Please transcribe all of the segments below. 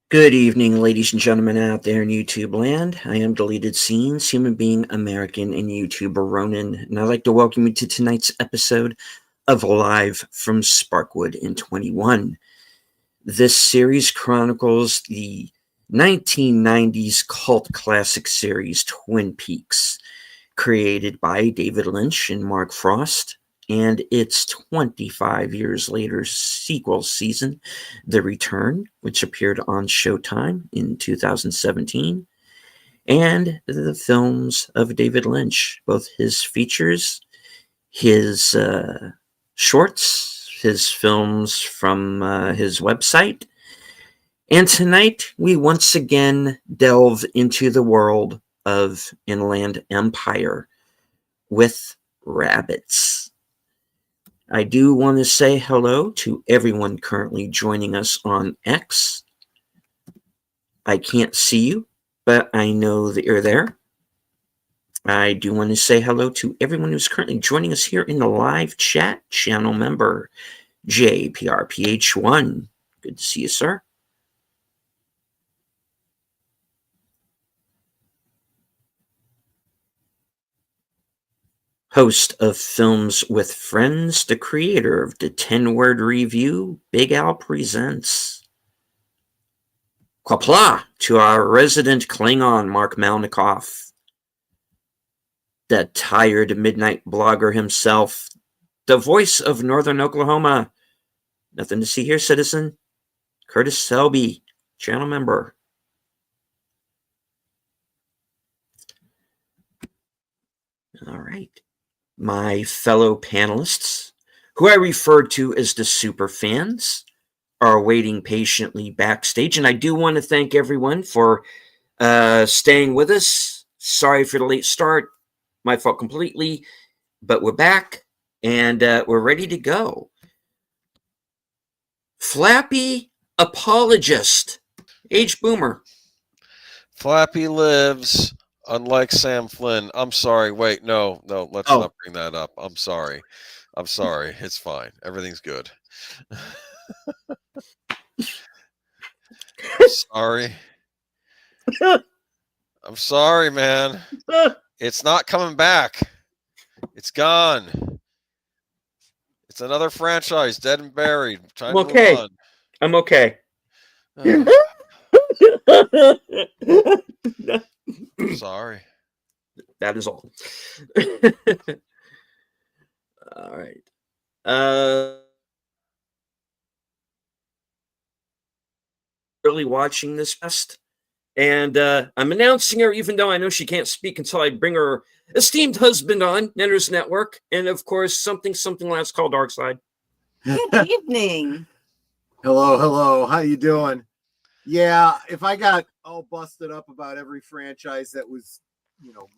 Good evening, ladies and gentlemen out there in YouTube land. I am Deleted Scenes, human being, American, and YouTuber Ronan, and I'd like to welcome you to tonight's episode of Live from Sparkwood in 21. This series chronicles the 1990s cult classic series Twin Peaks, created by David Lynch and Mark Frost, and its 25 years later sequel season, The Return, which appeared on Showtime in 2017, and the films of David Lynch, both his features, his shorts, his films from his website. And tonight, we once again delve into the world of Inland Empire with rabbits. I do want to say hello to everyone currently joining us on X. I can't see you, but I know that you're there. I do want to say hello to everyone who's currently joining us here in the live chat. Channel member JPRPH1. Good to see you, sir. Host of Films with Friends, the creator of the 10-word review, Big Al Presents. Qapla' to our resident Klingon, Mark Malnikoff. The tired midnight blogger himself, the voice of Northern Oklahoma. Nothing to see here, citizen. Curtis Selby, channel member. All right. My fellow panelists, who I refer to as the super fans, are waiting patiently backstage. And I do want to thank everyone for staying with us. Sorry for the late start. My fault completely. But we're back and we're ready to go. Flappy apologist, age boomer. Flappy lives, unlike Sam Flynn. I'm sorry. Wait, no, let's not bring that up. I'm sorry. It's fine. Everything's good. Sorry. I'm sorry, man. It's not coming back. It's gone. It's another franchise, dead and buried. Time I'm okay. to move on. I'm okay. Sorry. That is all. All right. Really watching this best. And I'm announcing her, even though I know she can't speak until I bring her esteemed husband on, Nenners Network, and of course, something last called Dark Side. Good evening. Hello. How you doing? Yeah, if I got all busted up about every franchise that was,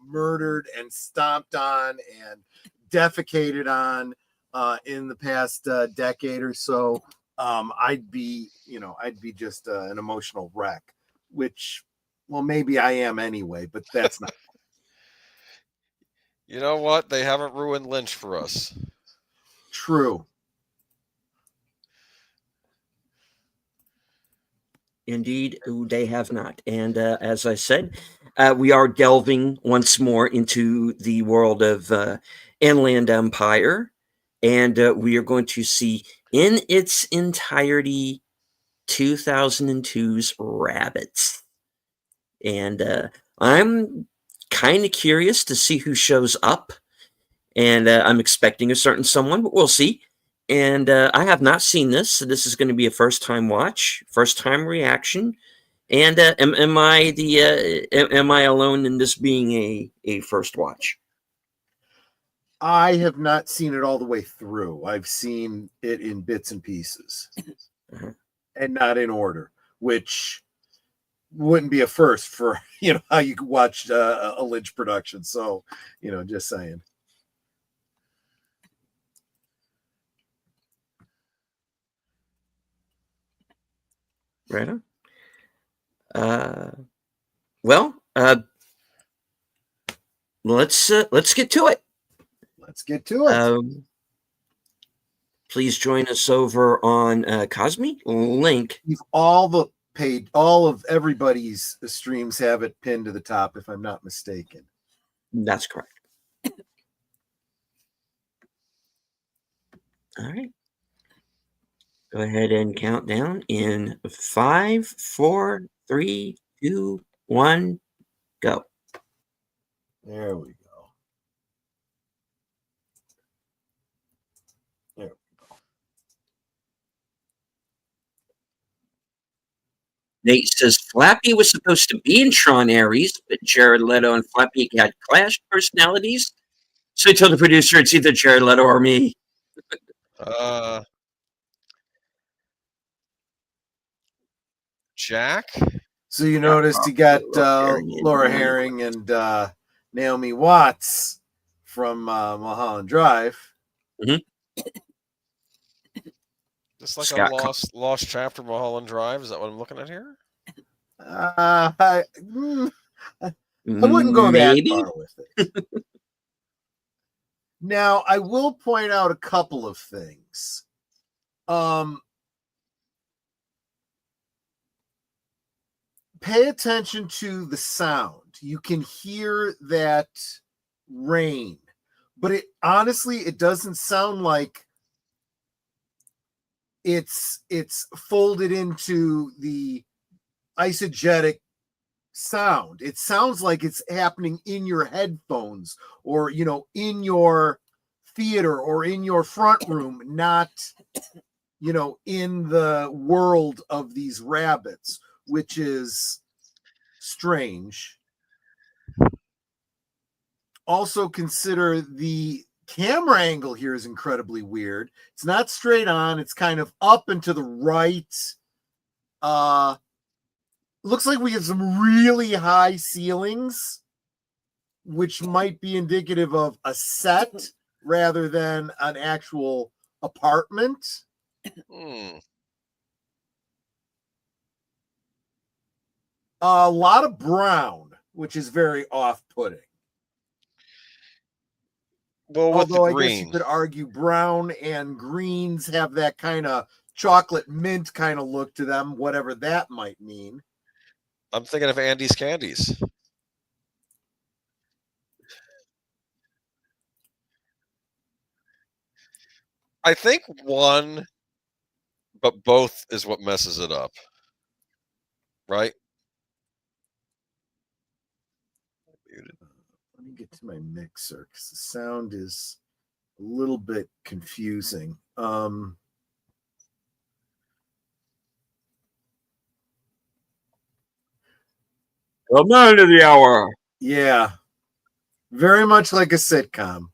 murdered and stomped on and defecated on in the past decade or so, I'd be just an emotional wreck, which, well, maybe I am anyway, but that's not. You know what? They haven't ruined Lynch for us. True. Indeed, they have not. And as I said, we are delving once more into the world of Inland Empire. And we are going to see in its entirety 2002's Rabbits. And I'm kind of curious to see who shows up. And I'm expecting a certain someone, but we'll see. And I have not seen this, so this is going to be a first-time watch, first-time reaction. And am I alone in this being a first watch? I have not seen it all the way through. I've seen it in bits and pieces, and not in order, which wouldn't be a first for how you could watch a Lynch production. So, just saying. Right on. Let's get to it. Let's get to it. Please join us over on Cosme. Link. Leave all the paid. All of everybody's streams have it pinned to the top, if I'm not mistaken. That's correct. All right. Go ahead and count down in 5, 4, 3, 2, 1, go. There we go. Nate says Flappy was supposed to be in Tron Ares, but Jared Leto and Flappy had clashed personalities. So he told the producer it's either Jared Leto or me. Jack? So you noticed you got Laura Herring and Naomi Watts from Mulholland Drive. Mm-hmm. Just like a lost chapter of Mulholland Drive. Is that what I'm looking at here? I wouldn't go that far with it. Now, I will point out a couple of things. Pay attention to the sound. You can hear that rain, but it honestly, it doesn't sound like it's folded into the eisegetic sound. It sounds like it's happening in your headphones or, you know, in your theater or in your front room, not, you know, in the world of these rabbits, which is strange. Also consider the camera angle here is incredibly weird. It's not straight on. It's kind of up and to the right. Looks like we have some really high ceilings, which might be indicative of a set rather than an actual apartment. A lot of brown, which is very off-putting. Well, although I guess you could argue brown and greens have that kind of chocolate mint kind of look to them, whatever that might mean. I'm thinking of Andy's Candies. I think one, but both is what messes it up. Right? Let me get to my mixer because the sound is a little bit confusing. Man of the hour. Yeah. Very much like a sitcom.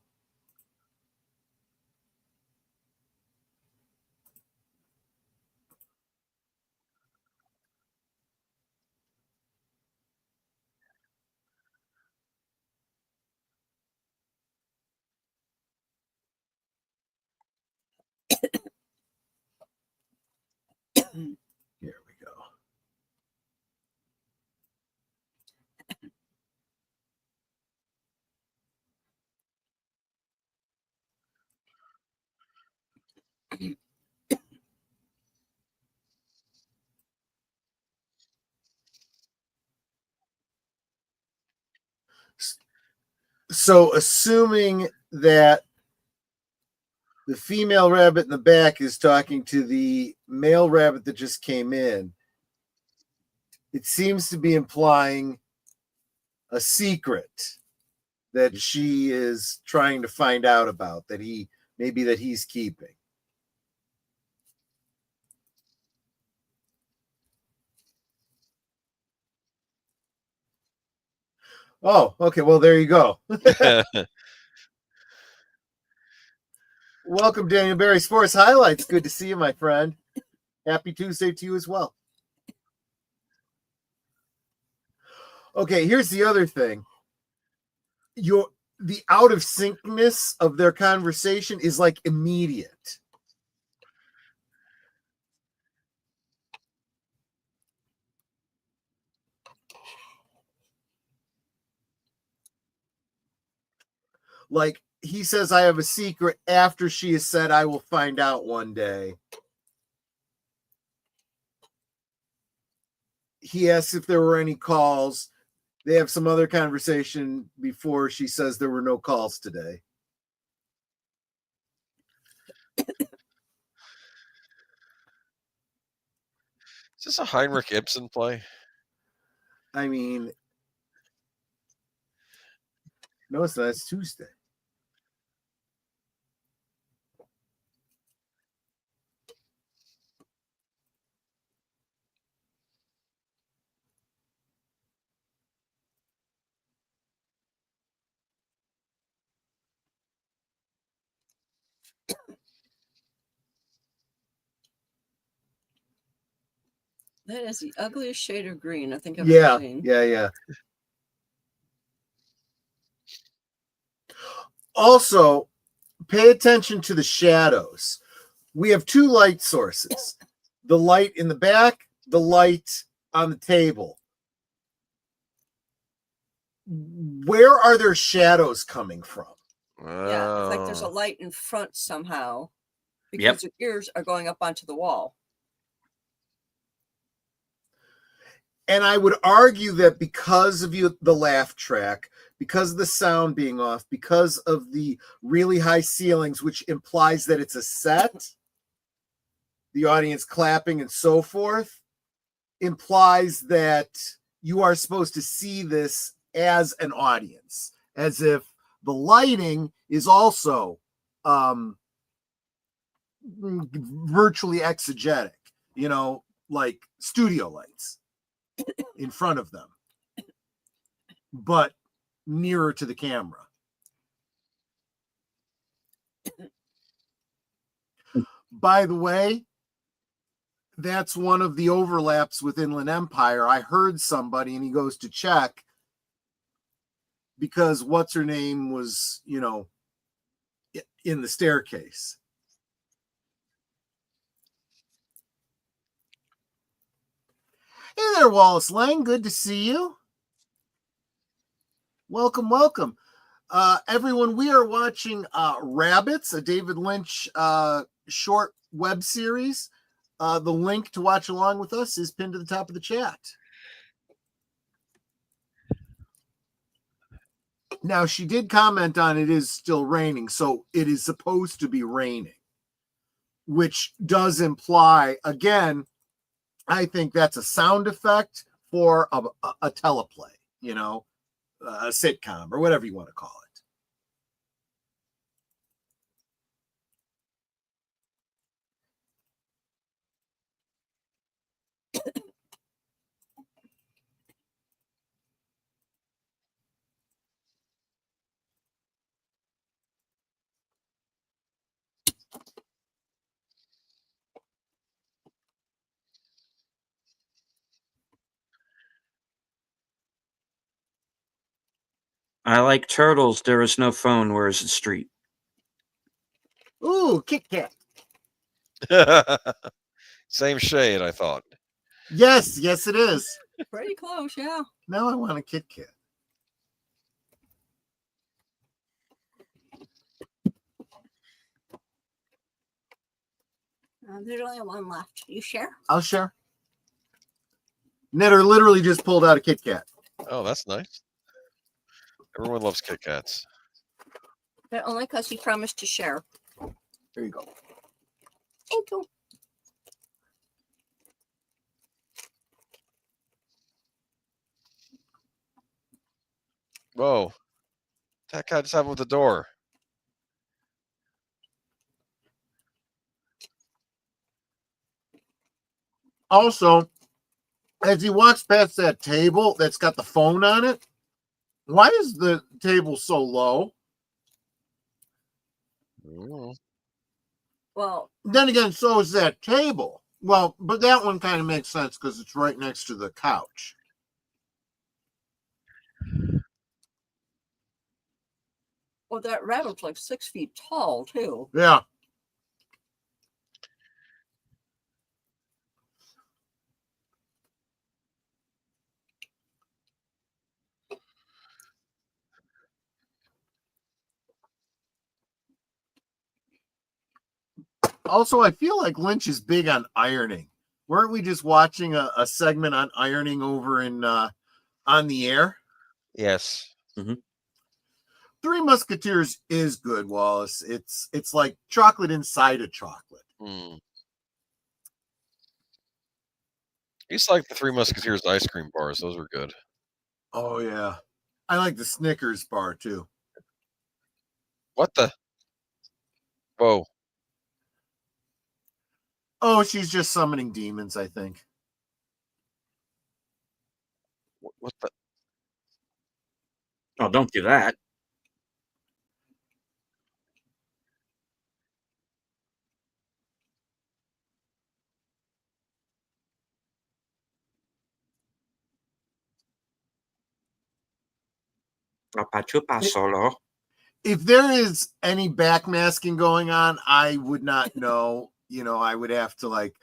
Here we go. So, assuming that the female rabbit in the back is talking to the male rabbit that just came in, it seems to be implying a secret that she is trying to find out about, that he's keeping. Oh, okay. Well, there you go. Welcome, Daniel Berry Sports Highlights. Good to see you, my friend. Happy Tuesday to you as well. Okay, here's the other thing. The out of syncness of their conversation is like immediate. Like he says, I have a secret after she has said, I will find out one day. he asks if there were any calls. They have some other conversation before she says there were no calls today. Is this a Heinrich Ibsen play? I mean, no, it's not. It's Tuesday. That is the ugliest shade of green I think I've Yeah, ever seen. yeah. Also, pay attention to the shadows. We have two light sources. The light in the back, the light on the table. Where are their shadows coming from? Yeah, it's like there's a Oh. light in front somehow because Yep. their ears are going up onto the wall. And I would argue that because of the laugh track, because of the sound being off, because of the really high ceilings, which implies that it's a set, the audience clapping and so forth, implies that you are supposed to see this as an audience, as if the lighting is also virtually exegetic, like studio lights in front of them, but nearer to the camera. By the way, that's one of the overlaps with Inland Empire. I heard somebody, and he goes to check because what's her name was, in the staircase. Hey there, Wallace Lang. Good to see you. Welcome. Everyone, we are watching Rabbits, a David Lynch short web series. The link to watch along with us is pinned to the top of the chat. Now, she did comment on it is still raining, so it is supposed to be raining, which does imply, again, I think that's a sound effect for a teleplay, a sitcom or whatever you want to call it. I like turtles. There is no phone. Where is the street? Ooh, Kit Kat. Same shade, I thought. Yes, it is. Pretty close, yeah. Now I want a Kit Kat. There's only one left. You share? I'll share. Netter literally just pulled out a Kit Kat. Oh, that's nice. Everyone loves Kit Kats. But only because he promised to share. There you go. Thank you. Whoa. That guy just happened with the door. Also, as he walks past that table that's got the phone on it, why is the table so low? Ooh. Well, Then again, so is that table. Well, but that one kind of makes sense because it's right next to the couch. that rabbit's like 6 feet tall, too. Yeah. Also, I feel like Lynch is big on ironing. Weren't we just watching a segment on ironing over in On the Air? Yes. Three Musketeers is good, Wallace. It's like chocolate inside a chocolate. Mm. I used to like the Three Musketeers ice cream bars. Those were good. Oh yeah, I like the Snickers bar too. What the? Whoa. Oh, she's just summoning demons, I think. What the? Oh, don't do that. Chupa chupa solo. If there is any backmasking going on, I would not know. I would have to like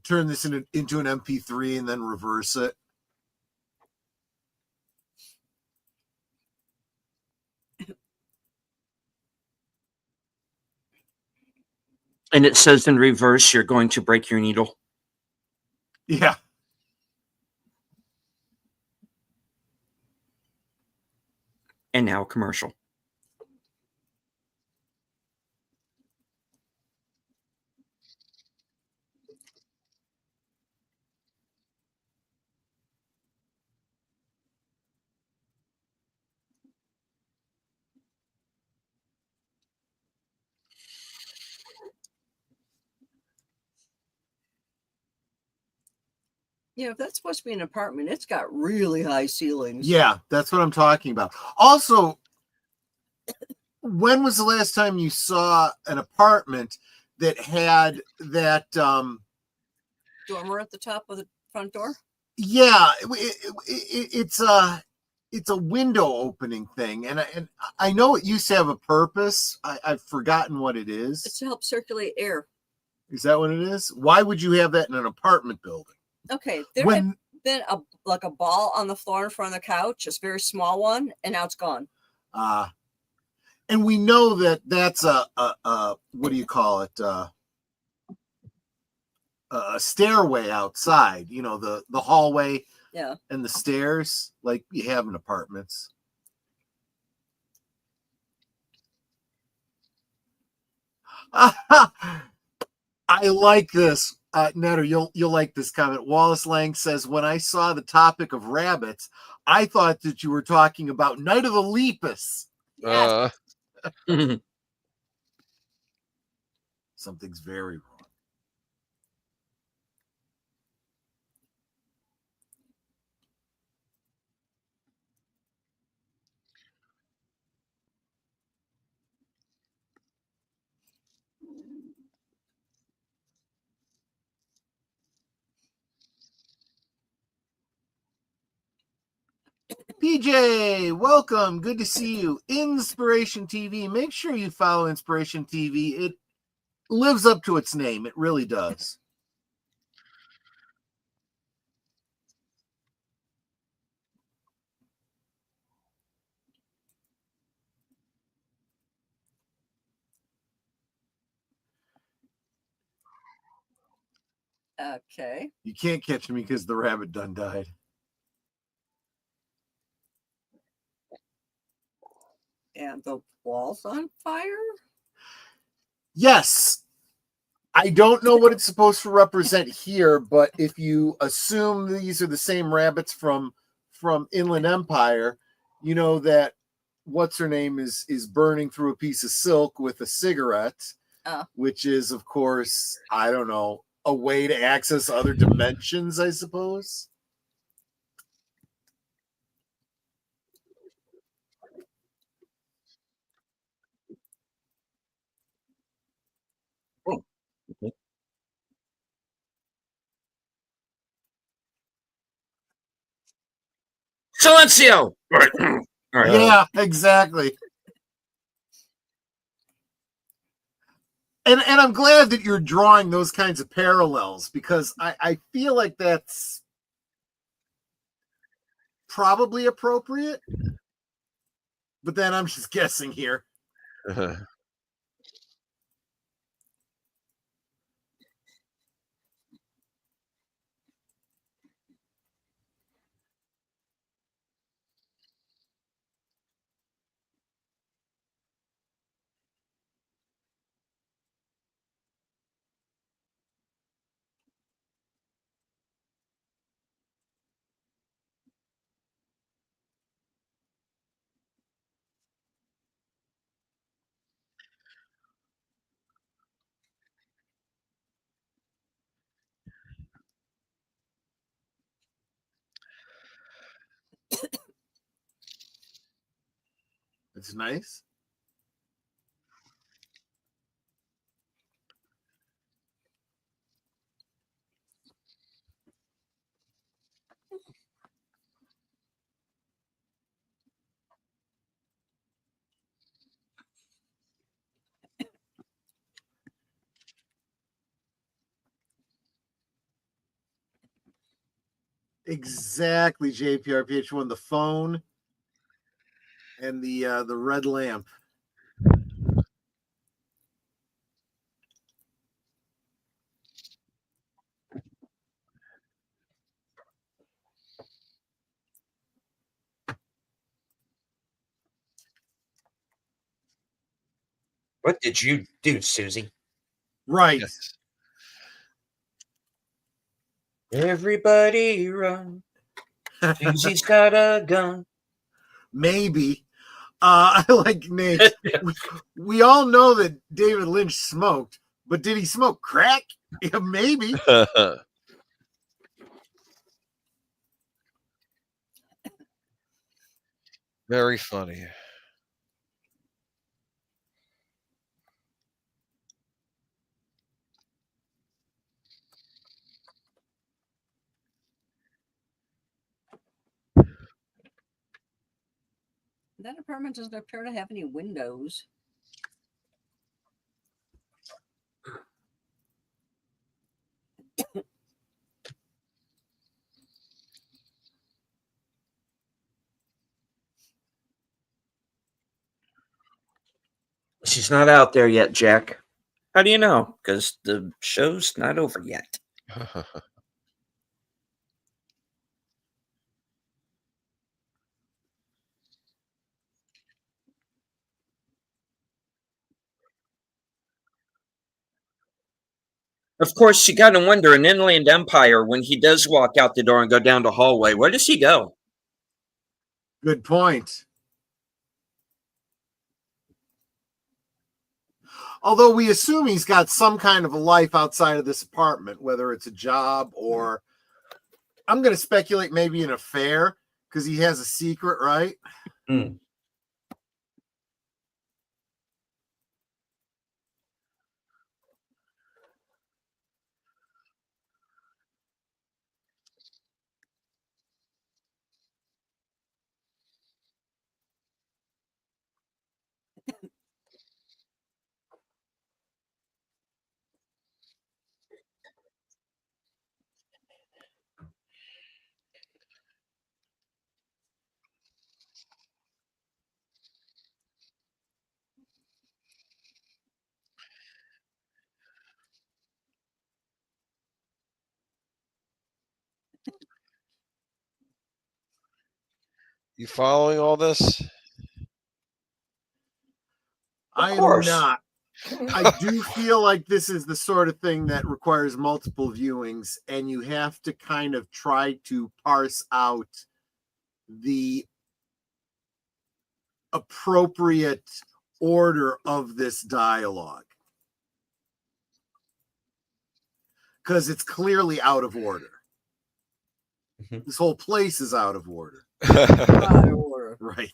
turn this into an MP3 and then reverse it. And it says in reverse, you're going to break your needle. Yeah. And now commercial. Yeah, if that's supposed to be an apartment, it's got really high ceilings. Yeah, that's what I'm talking about. Also, when was the last time you saw an apartment that had that Dormer at the top of the front door? yeah, it's a window opening thing, and I know it used to have a purpose. I've forgotten what it is. It's to help circulate air. Is that what it is? Why would you have that in an apartment building? Okay, there had been a ball on the floor in front of the couch, just a very small one, and now it's gone. And we know that that's a what do you call it? A stairway outside. The hallway. Yeah. And the stairs, like you have in apartments. I like this. Netter, you'll like this comment. Wallace Lang says, when I saw the topic of rabbits, I thought that you were talking about Night of the Lepus. Yes. Something's very wrong. PJ, welcome. Good to see you. Inspiration TV. Make sure you follow Inspiration TV. It lives up to its name. It really does. Okay. You can't catch me because the rabbit done died. And the wall's on fire? Yes. I don't know what it's supposed to represent here, but if you assume these are the same rabbits from Inland Empire, you know that what's her name is burning through a piece of silk with a cigarette, which is, of course, I don't know, a way to access other dimensions, I suppose. Oh, okay. Silencio! All right. Yeah, exactly. And I'm glad that you're drawing those kinds of parallels, because I feel like that's probably appropriate. But then I'm just guessing here. It's nice. Exactly, JPRPH1, the phone and the red lamp. What did you do, Susie? Right. Yes. Everybody run. Susie's got a gun. Maybe. I like Nate. We all know that David Lynch smoked, but did he smoke crack? Yeah, maybe. Very funny. That apartment doesn't appear to have any windows. She's not out there yet, Jack. How do you know? Because the show's not over yet. Of course, you got to wonder in Inland Empire, when he does walk out the door and go down the hallway, where does he go? Good point. Although we assume he's got some kind of a life outside of this apartment, whether it's a job or I'm going to speculate maybe an affair because he has a secret, right? Mm. You following all this? I am course. not. I do feel like this is the sort of thing that requires multiple viewings, and you have to kind of try to parse out the appropriate order of this dialogue because it's clearly out of order. Mhm. This whole place is out of order. Out of order. Right.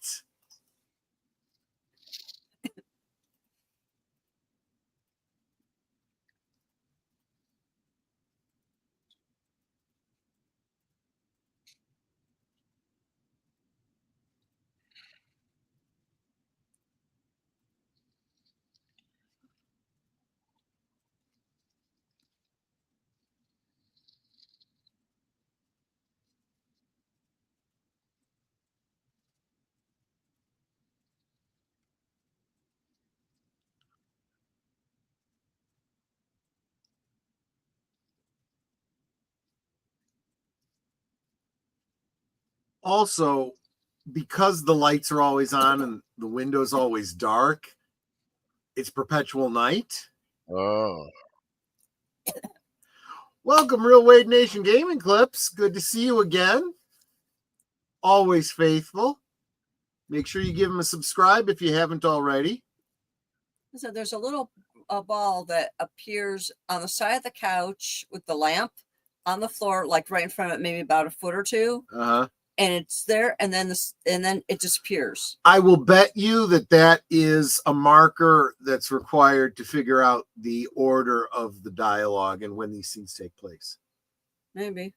Also, because the lights are always on and the window's always dark, it's perpetual night. Oh. Welcome, Real Wade Nation Gaming Clips. Good to see you again. Always faithful. Make sure you give them a subscribe if you haven't already. So there's a little ball that appears on the side of the couch with the lamp on the floor, like right in front of it, maybe about a foot or two. Uh-huh. and it's there, and then it disappears. I will bet you that is a marker that's required to figure out the order of the dialogue and when these things take place. Maybe.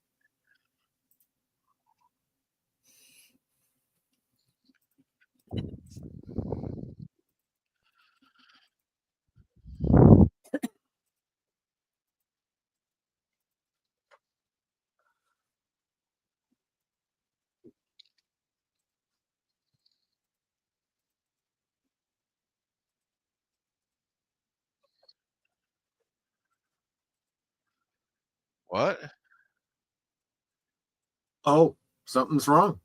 What? Oh, something's wrong.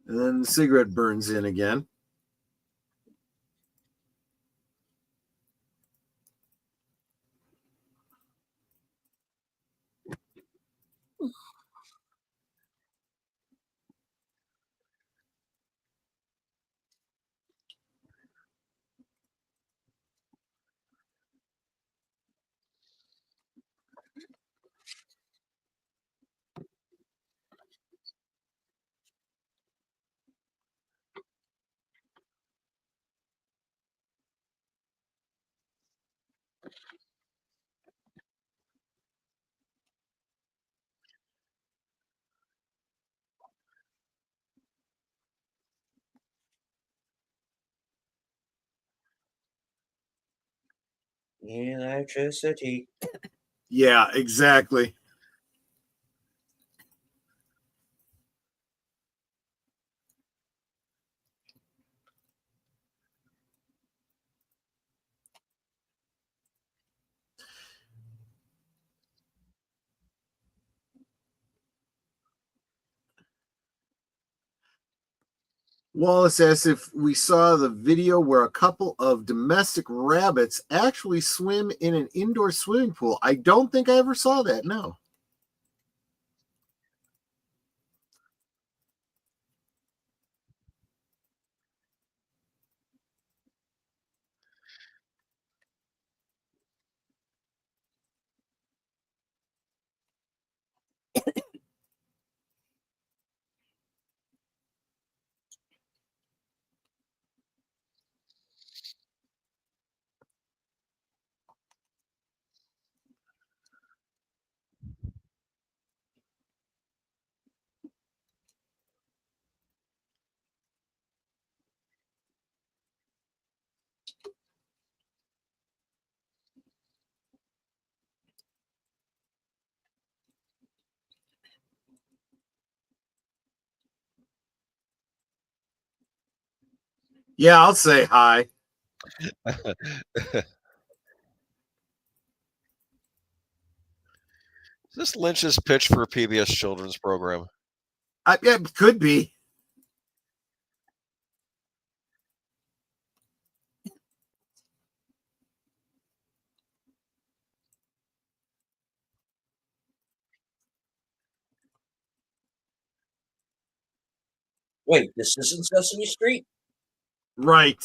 And then the cigarette burns in again. Electricity. Yeah, exactly. Wallace asks if we saw the video where a couple of domestic rabbits actually swim in an indoor swimming pool. I don't think I ever saw that. No. Yeah, I'll say hi. Is this Lynch's pitch for a PBS children's program? Yeah, it could be. Wait, this isn't Sesame Street? Right.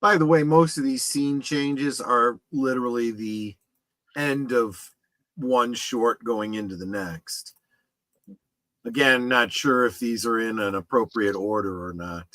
By the way, most of these scene changes are literally the end of one short going into the next. Again, not sure if these are in an appropriate order or not.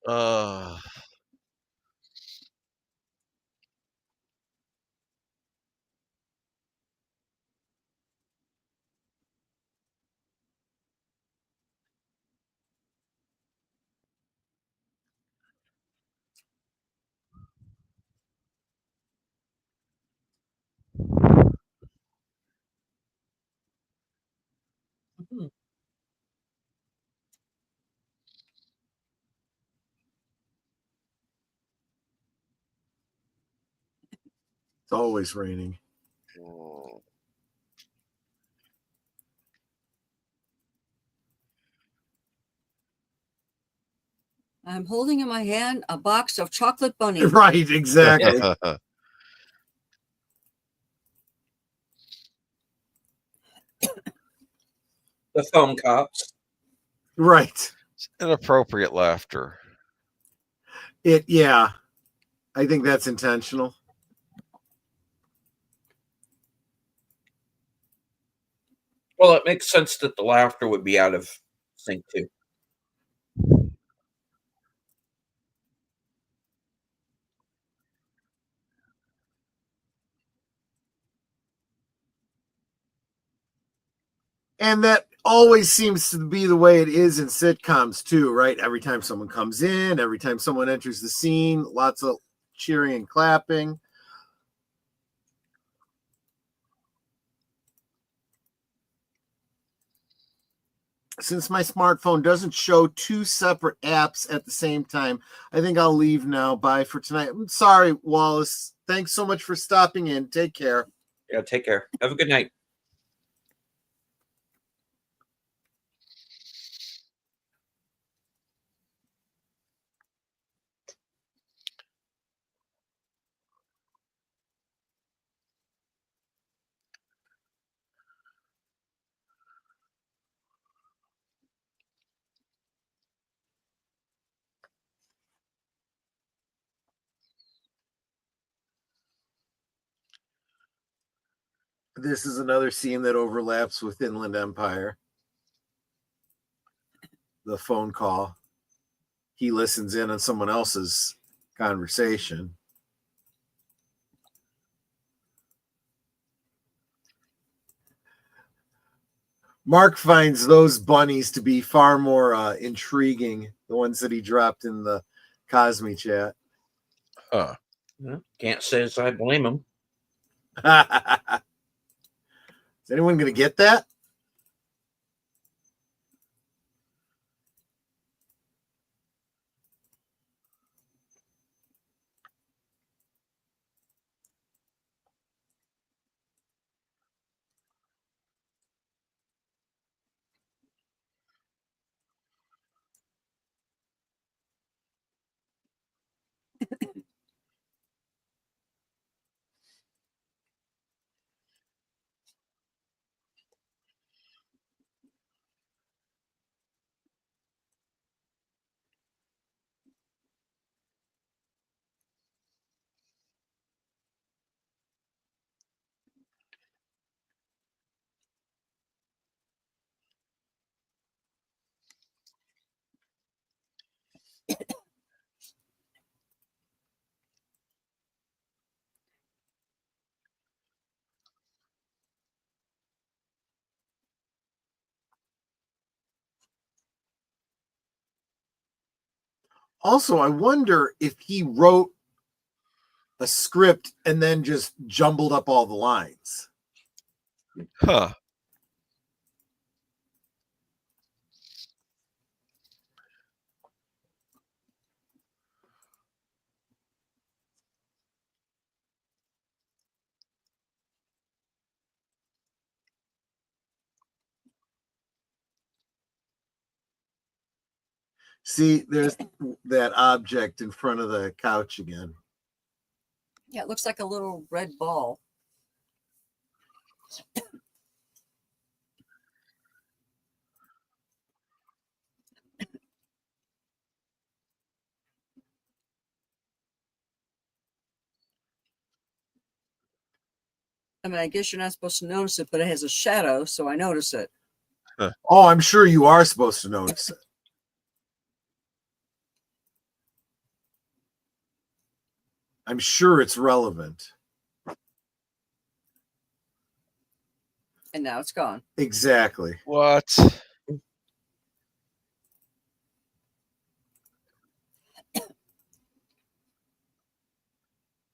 Uh, Mhm. It's always raining. mm, I'm holding in my hand a box of chocolate bunnies. Right, exactly. The foam cops. Right. inappropriate laughter. Yeah. I think that's intentional. Well, it makes sense that the laughter would be out of sync too. And that always seems to be the way it is in sitcoms too, right? Every time someone comes in, every time someone enters the scene, lots of cheering and clapping. Since my smartphone doesn't show two separate apps at the same time, I think I'll leave now. Bye for tonight. I'm sorry, Wallace. Thanks so much for stopping in. Take care. Yeah, take care. Have a good night. This is another scene that overlaps with Inland Empire. The phone call. He listens in on someone else's conversation. Mark finds those bunnies to be far more intriguing, the ones that he dropped in the Cosme chat. Huh. Can't say as I blame him. Is anyone going to get that? Also, I wonder if he wrote a script and then just jumbled up all the lines. Huh. See, there's that object in front of the couch again. Yeah, it looks like a little red ball. I mean, I guess you're not supposed to notice it, but it has a shadow, so I notice it. Oh, I'm sure you are supposed to notice it. I'm sure it's relevant. And now it's gone. Exactly. What?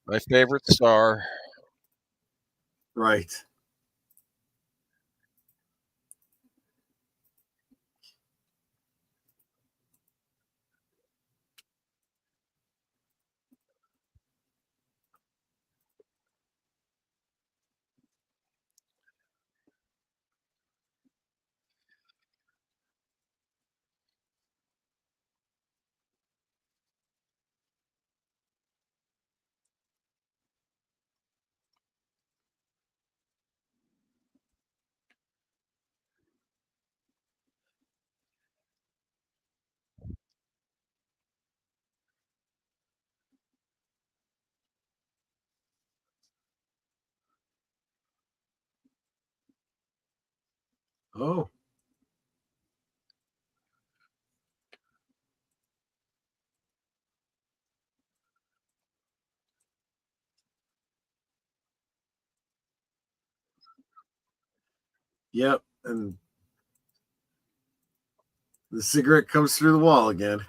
My favorite star. Right. Oh. Yep. And the cigarette comes through the wall again.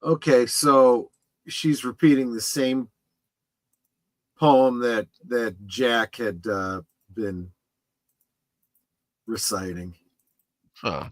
Okay, so she's repeating the same poem that Jack had been reciting. Huh.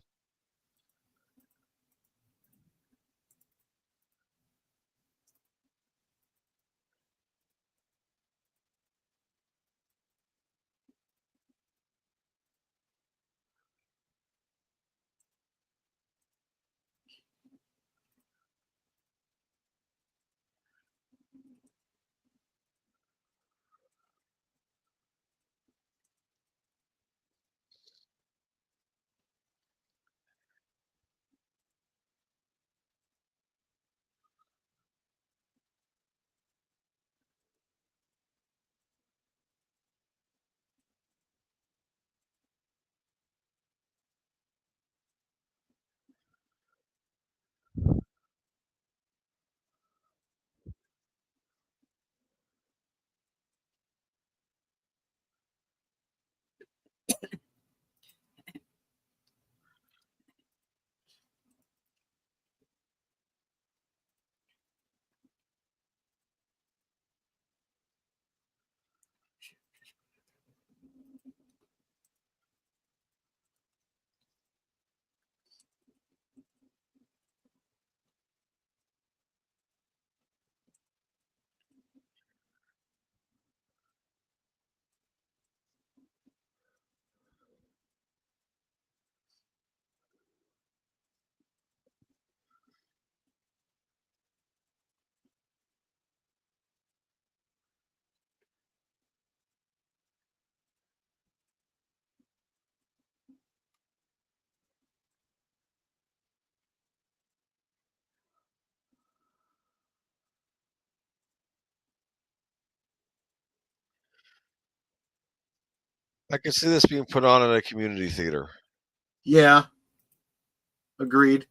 I can see this being put on at a community theater. Yeah. Agreed.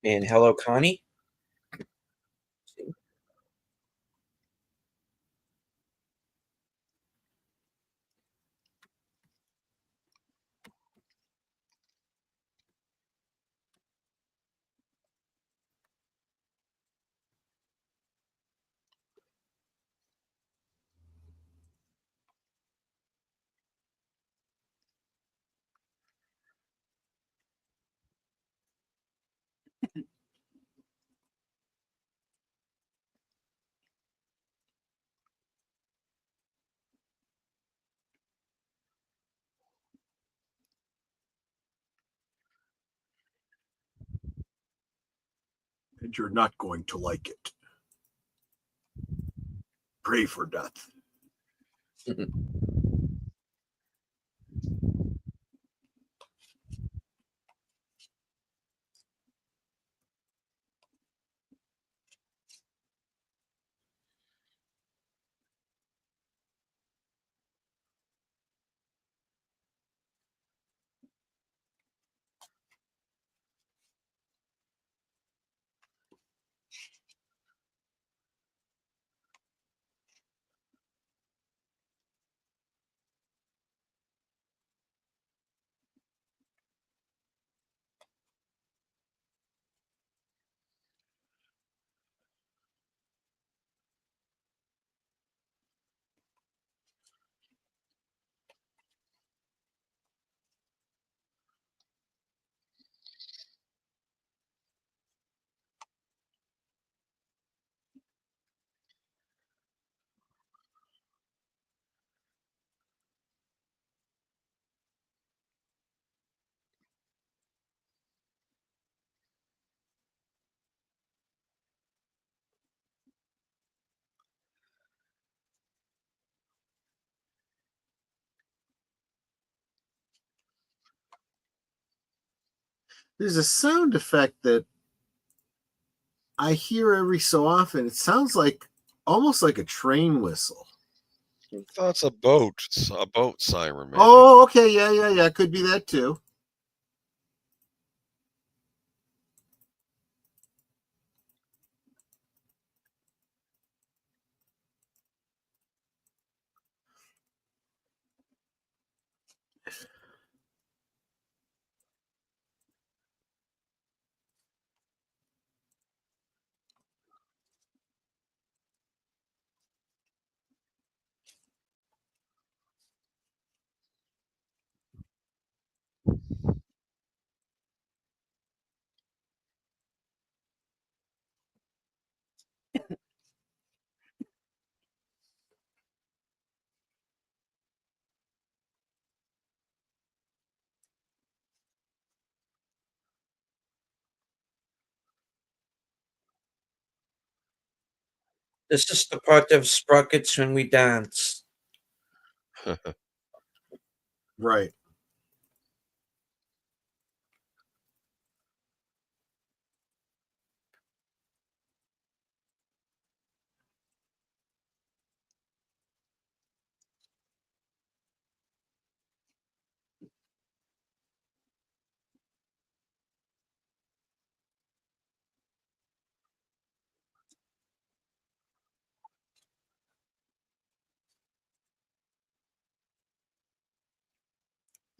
And hello, Connie. And you're not going to like it. Pray for death. There's a sound effect that I hear every so often. It sounds like almost like a train whistle. That's a boat siren. Maybe. Oh, okay. Yeah. Could be that too. This is the part of Sprockets when we dance. Right.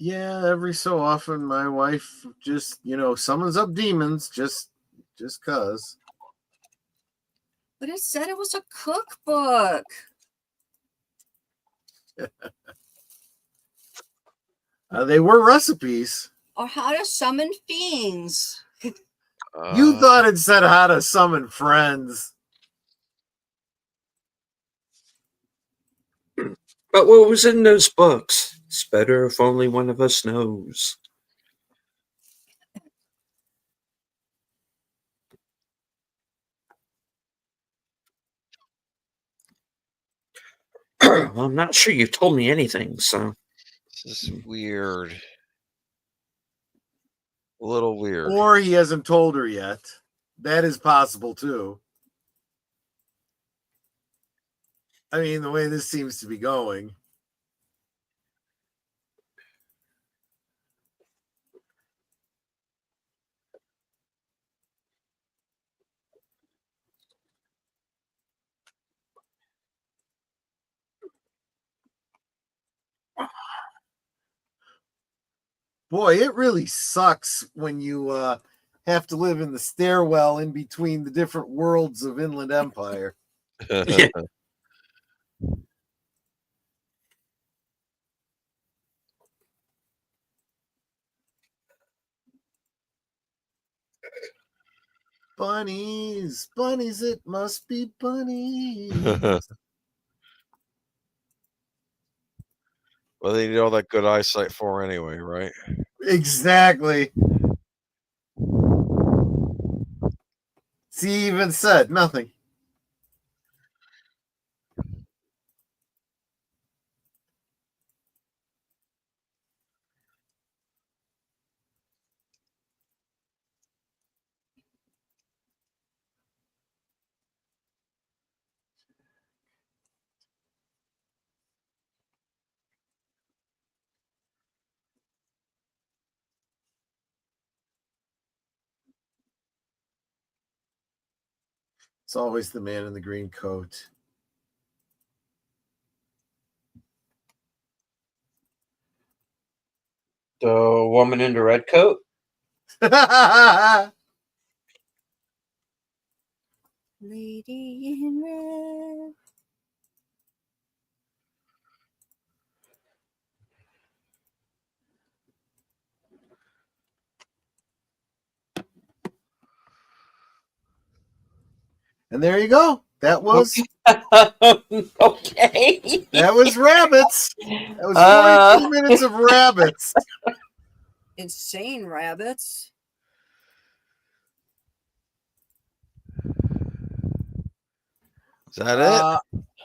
Yeah, every so often my wife just, summons up demons just cuz. But it said it was a cookbook. They were recipes. Or how to summon fiends. You thought it said how to summon friends. But what was in those books? It's better if only one of us knows. Well, I'm not sure you've told me anything, so. This is weird. A little weird. Or he hasn't told her yet. That is possible too. I mean, the way this seems to be going. Boy, it really sucks when you have to live in the stairwell in between the different worlds of Inland Empire. Yeah. Bunnies, bunnies, it must be bunnies. Well, they need all that good eyesight for anyway, right? Exactly. See, even said nothing. It's always the man in the green coat. The woman in the red coat. Lady in red. And there you go. That was Okay. that was rabbits. That was 42 minutes of rabbits. Insane rabbits. Is that it?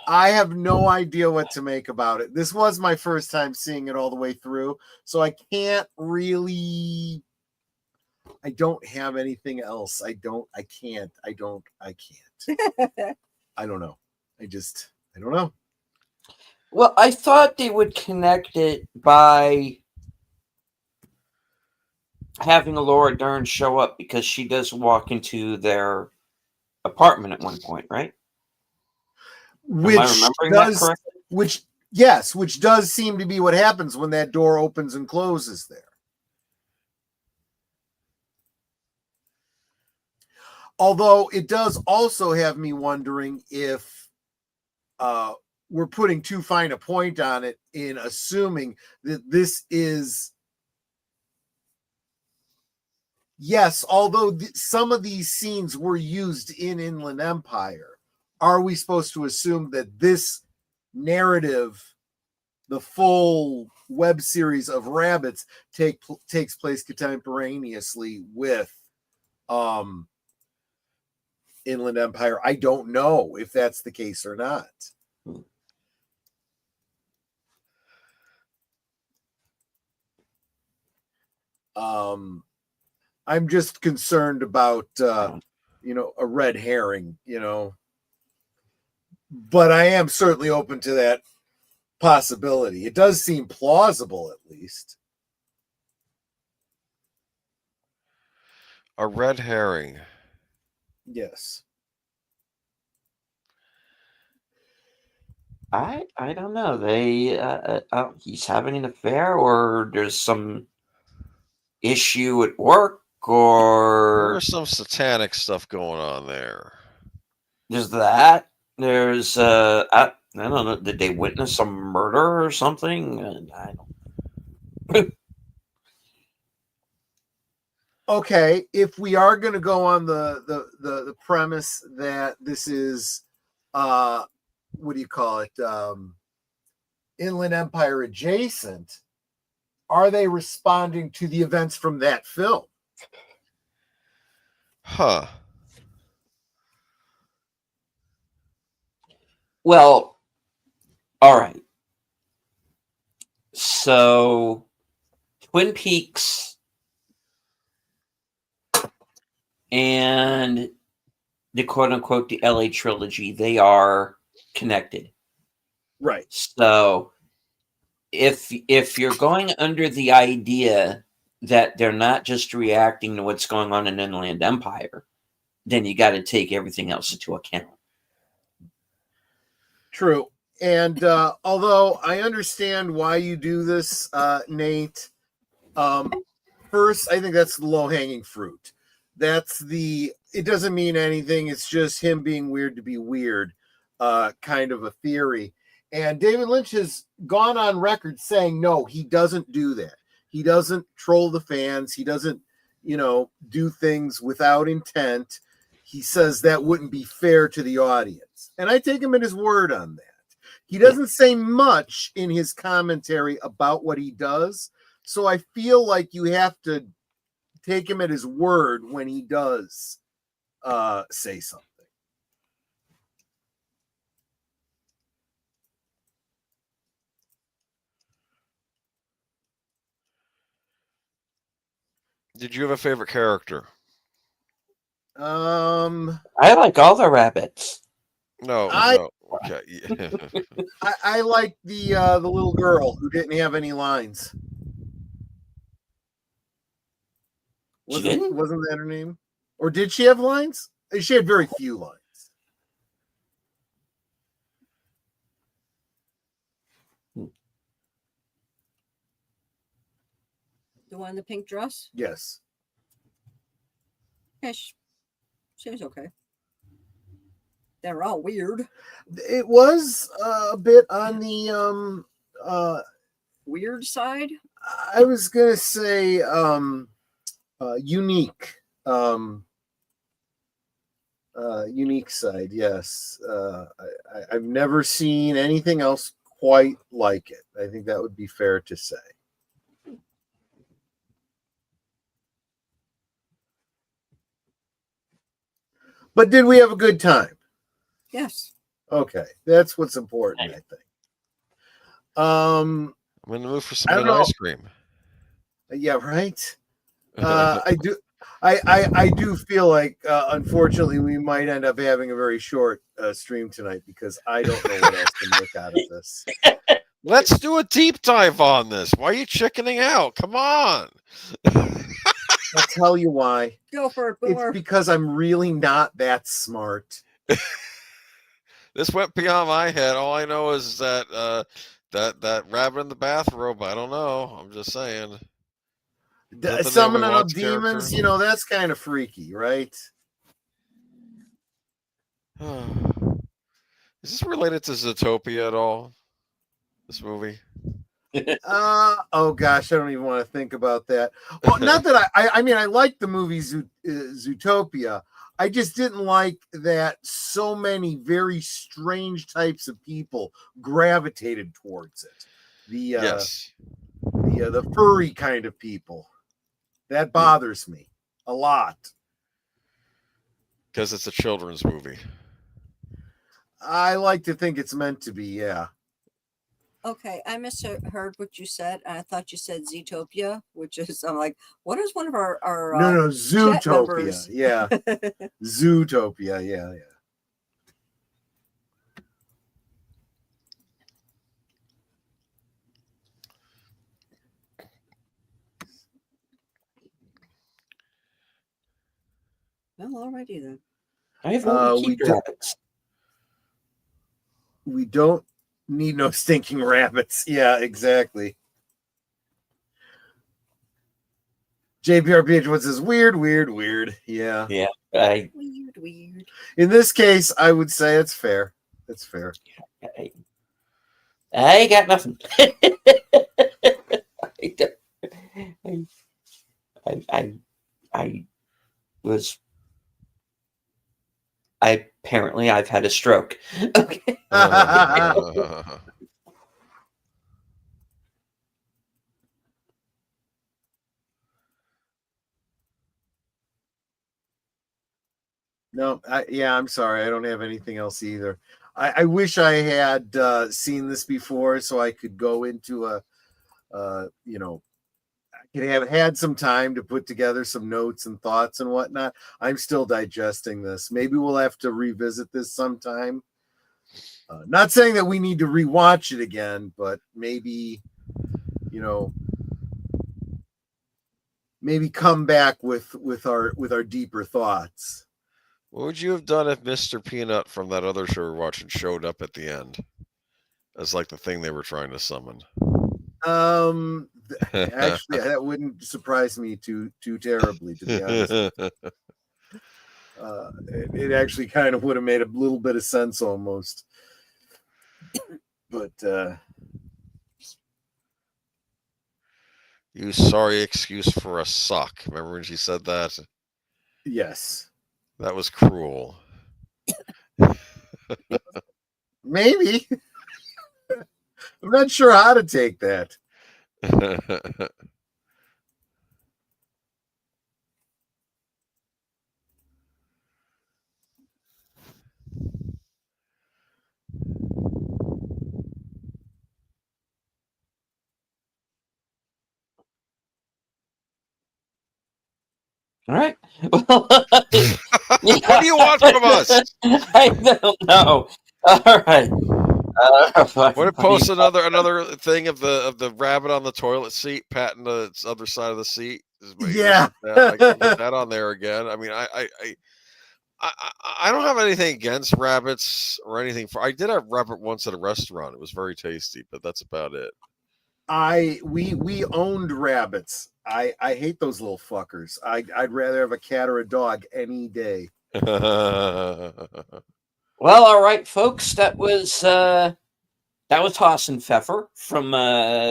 I have no idea what to make about it. This was my first time seeing it all the way through, so I can't really. I don't have anything else. I can't. I don't know. I don't know. Well, I thought they would connect it by having Laura Dern show up because she does walk into their apartment at one point, right? Am I remembering that correctly? Which does seem to be what happens when that door opens and closes there. Although it does also have me wondering if we're putting too fine a point on it in assuming that this is, yes, although some of these scenes were used in Inland Empire, are we supposed to assume that this narrative, the full web series of rabbits, takes place contemporaneously with Inland Empire? I don't know if that's the case or not. I'm just concerned about a red herring, but I am certainly open to that possibility. It does seem plausible, at least. A red herring. Yes. I don't know. They he's having an affair, or there's some issue at work, or There's some satanic stuff going on there. there's that. There's I don't know. Did they witness a murder or something? I don't. Okay, if we are going to go on the premise that this is what do you call it, Inland Empire adjacent, are they responding to the events from that film? Huh. Well, all right. So Twin Peaks and the quote unquote the LA trilogy, they are connected. Right. So if you're going under the idea that they're not just reacting to what's going on in Inland Empire, then you got to take everything else into account. True. And although I understand why you do this, Nate, First, I think that's the low-hanging fruit. It doesn't mean anything. It's just him being weird to be weird, kind of a theory. And David Lynch has gone on record saying, no, he doesn't do that. He doesn't troll the fans. He doesn't, do things without intent. He says that wouldn't be fair to the audience. And I take him at his word on that. He doesn't say much in his commentary about what he does. So I feel like you have to take him at his word when he does say something. Did you have a favorite character? I like all the rabbits. No. Okay. I like the little girl who didn't have any lines. Wasn't that her name? Or did she have lines? She had very few lines. The one in the pink dress? Yes. Yeah, she was okay. They're all weird. It was a bit on the Weird side? I was gonna say unique. Unique side, yes. I've never seen anything else quite like it. I think that would be fair to say. But did we have a good time? Yes. Okay, that's what's important, I think. I'm in the mood for some good ice cream. Yeah, right. I do. I do feel like, unfortunately, we might end up having a very short stream tonight because I don't know what else to make out of this. Let's do a deep dive on this. Why are you chickening out? Come on. I'll tell you why. Go for it, Boomer. It's because I'm really not that smart. This went beyond my head. All I know is that that rabbit in the bathrobe. I don't know. I'm just saying. Summoning up demons, that's kind of freaky, right? Is this related to Zootopia at all? This movie? Oh gosh, I don't even want to think about that. Well, not that I mean, I like the movie Zootopia. I just didn't like that so many very strange types of people gravitated towards it. The furry kind of people. That bothers me a lot. Because it's a children's movie. I like to think it's meant to be, yeah. Okay, I misheard what you said. I thought you said Zootopia, which is, I'm like, what is one of our no, Zootopia, yeah. Zootopia, yeah. Well, alrighty then. I have no rabbits. We don't need no stinking rabbits. Yeah, exactly. JPRPH says weird. Yeah. Yeah. Weird. In this case, I would say it's fair. It's fair. I got nothing. I've had a stroke. Okay. No, I'm sorry. I don't have anything else either. I wish I had seen this before so I could go into I could have had some time to put together some notes and thoughts and whatnot. I'm still digesting this. Maybe we'll have to revisit this sometime. Not saying that we need to rewatch it again, but maybe, maybe come back with our deeper thoughts. What would you have done if Mr. Peanut from that other show we're watching showed up at the end as like the thing they were trying to summon? Actually, that wouldn't surprise me too terribly, to be honest. It actually kind of would have made a little bit of sense almost. But use sorry excuse for a sock. Remember when she said that? yes, That was cruel. maybe. I'm not sure how to take that. All right. Well, What do you want from us? I don't know. All right. Want to post another thing of the rabbit on the toilet seat patting the other side of the seat? Yeah. I can put that on there again. I mean, I don't have anything against rabbits or anything. I did have rabbit once at a restaurant. It was very tasty, but that's about it. We owned rabbits. I hate those little fuckers. I'd rather have a cat or a dog any day. Well, all right, folks. That was Haas and Pfeffer from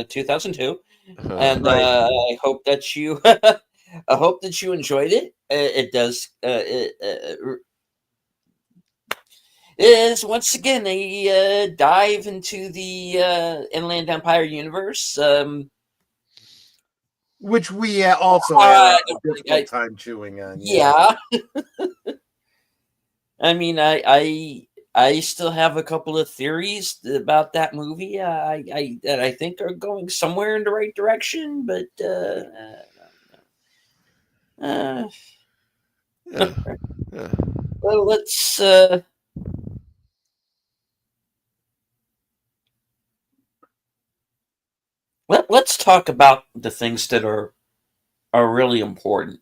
2002, and Right. I hope that you I hope that you enjoyed it. It does. It is once again a dive into the Inland Empire universe. Which we also had a difficult time chewing on. Yeah. I mean, I still have a couple of theories about that movie. That I think are going somewhere in the right direction, but Yeah. well, let's let's talk about the things that are really important.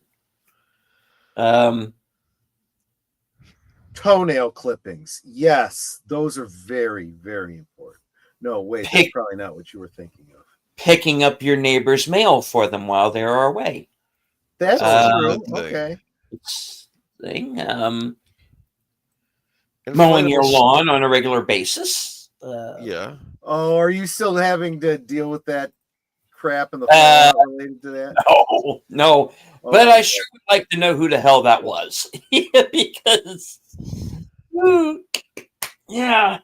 Toenail clippings. Yes, those are very, very important. No, wait, that's probably not what you were thinking of. Picking up your neighbor's mail for them while they're away. That's true. Okay. Thing. Mowing your lawn on a regular basis. Yeah. Oh, are you still having to deal with that crap in the fallout related to that? No. But I sure would like to know who the hell that was. Because yeah.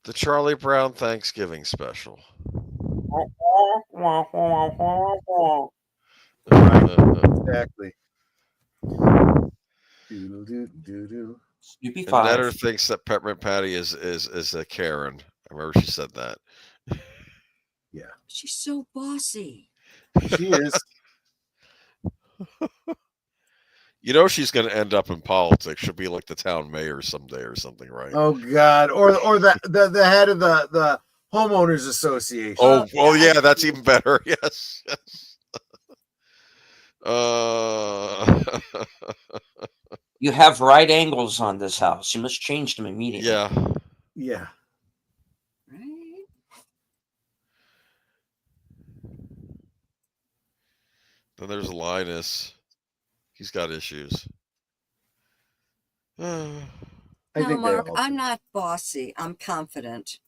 The Charlie Brown Thanksgiving special. Exactly. Snoopy And 5. Netter thinks that Peppermint Patty is a Karen. I remember she said that. Yeah. She's so bossy. She is. You know she's going to end up in politics. She'll be like the town mayor someday or something, right? Oh God! Or the head of the homeowners association. Oh well, yeah, that's even better. Yes. You have right angles on this house. You must change them immediately. Yeah. Yeah. Right. Then there's Linus. He's got issues. No, Mark, I'm not bossy. I'm confident.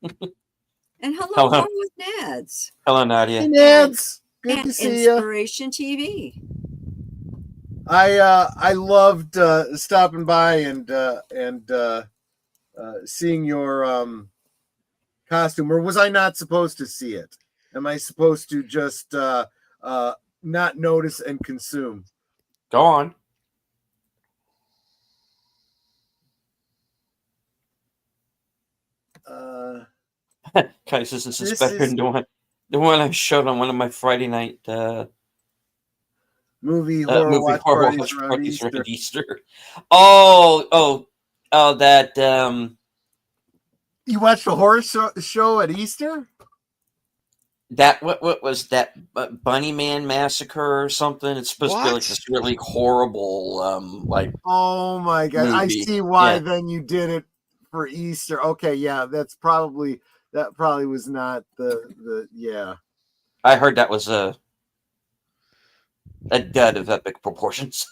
And hello, with Nads. Hello, Nadia. Hey, Nads. Good to see you. Inspiration TV. I loved stopping by and seeing your costume. Or was I not supposed to see it? Am I supposed to just not notice and consume? Go on. Guys, this is better than the one I showed on one of my Friday night movie horror watch parties around Easter. Oh, that you watched a horror show at Easter? That what was that Bunny Man Massacre or something? It's supposed to be like this really horrible like. Oh my God! Movie. I see why then you did it for Easter. Okay, yeah, that probably was not the yeah. I heard that was a dud of epic proportions.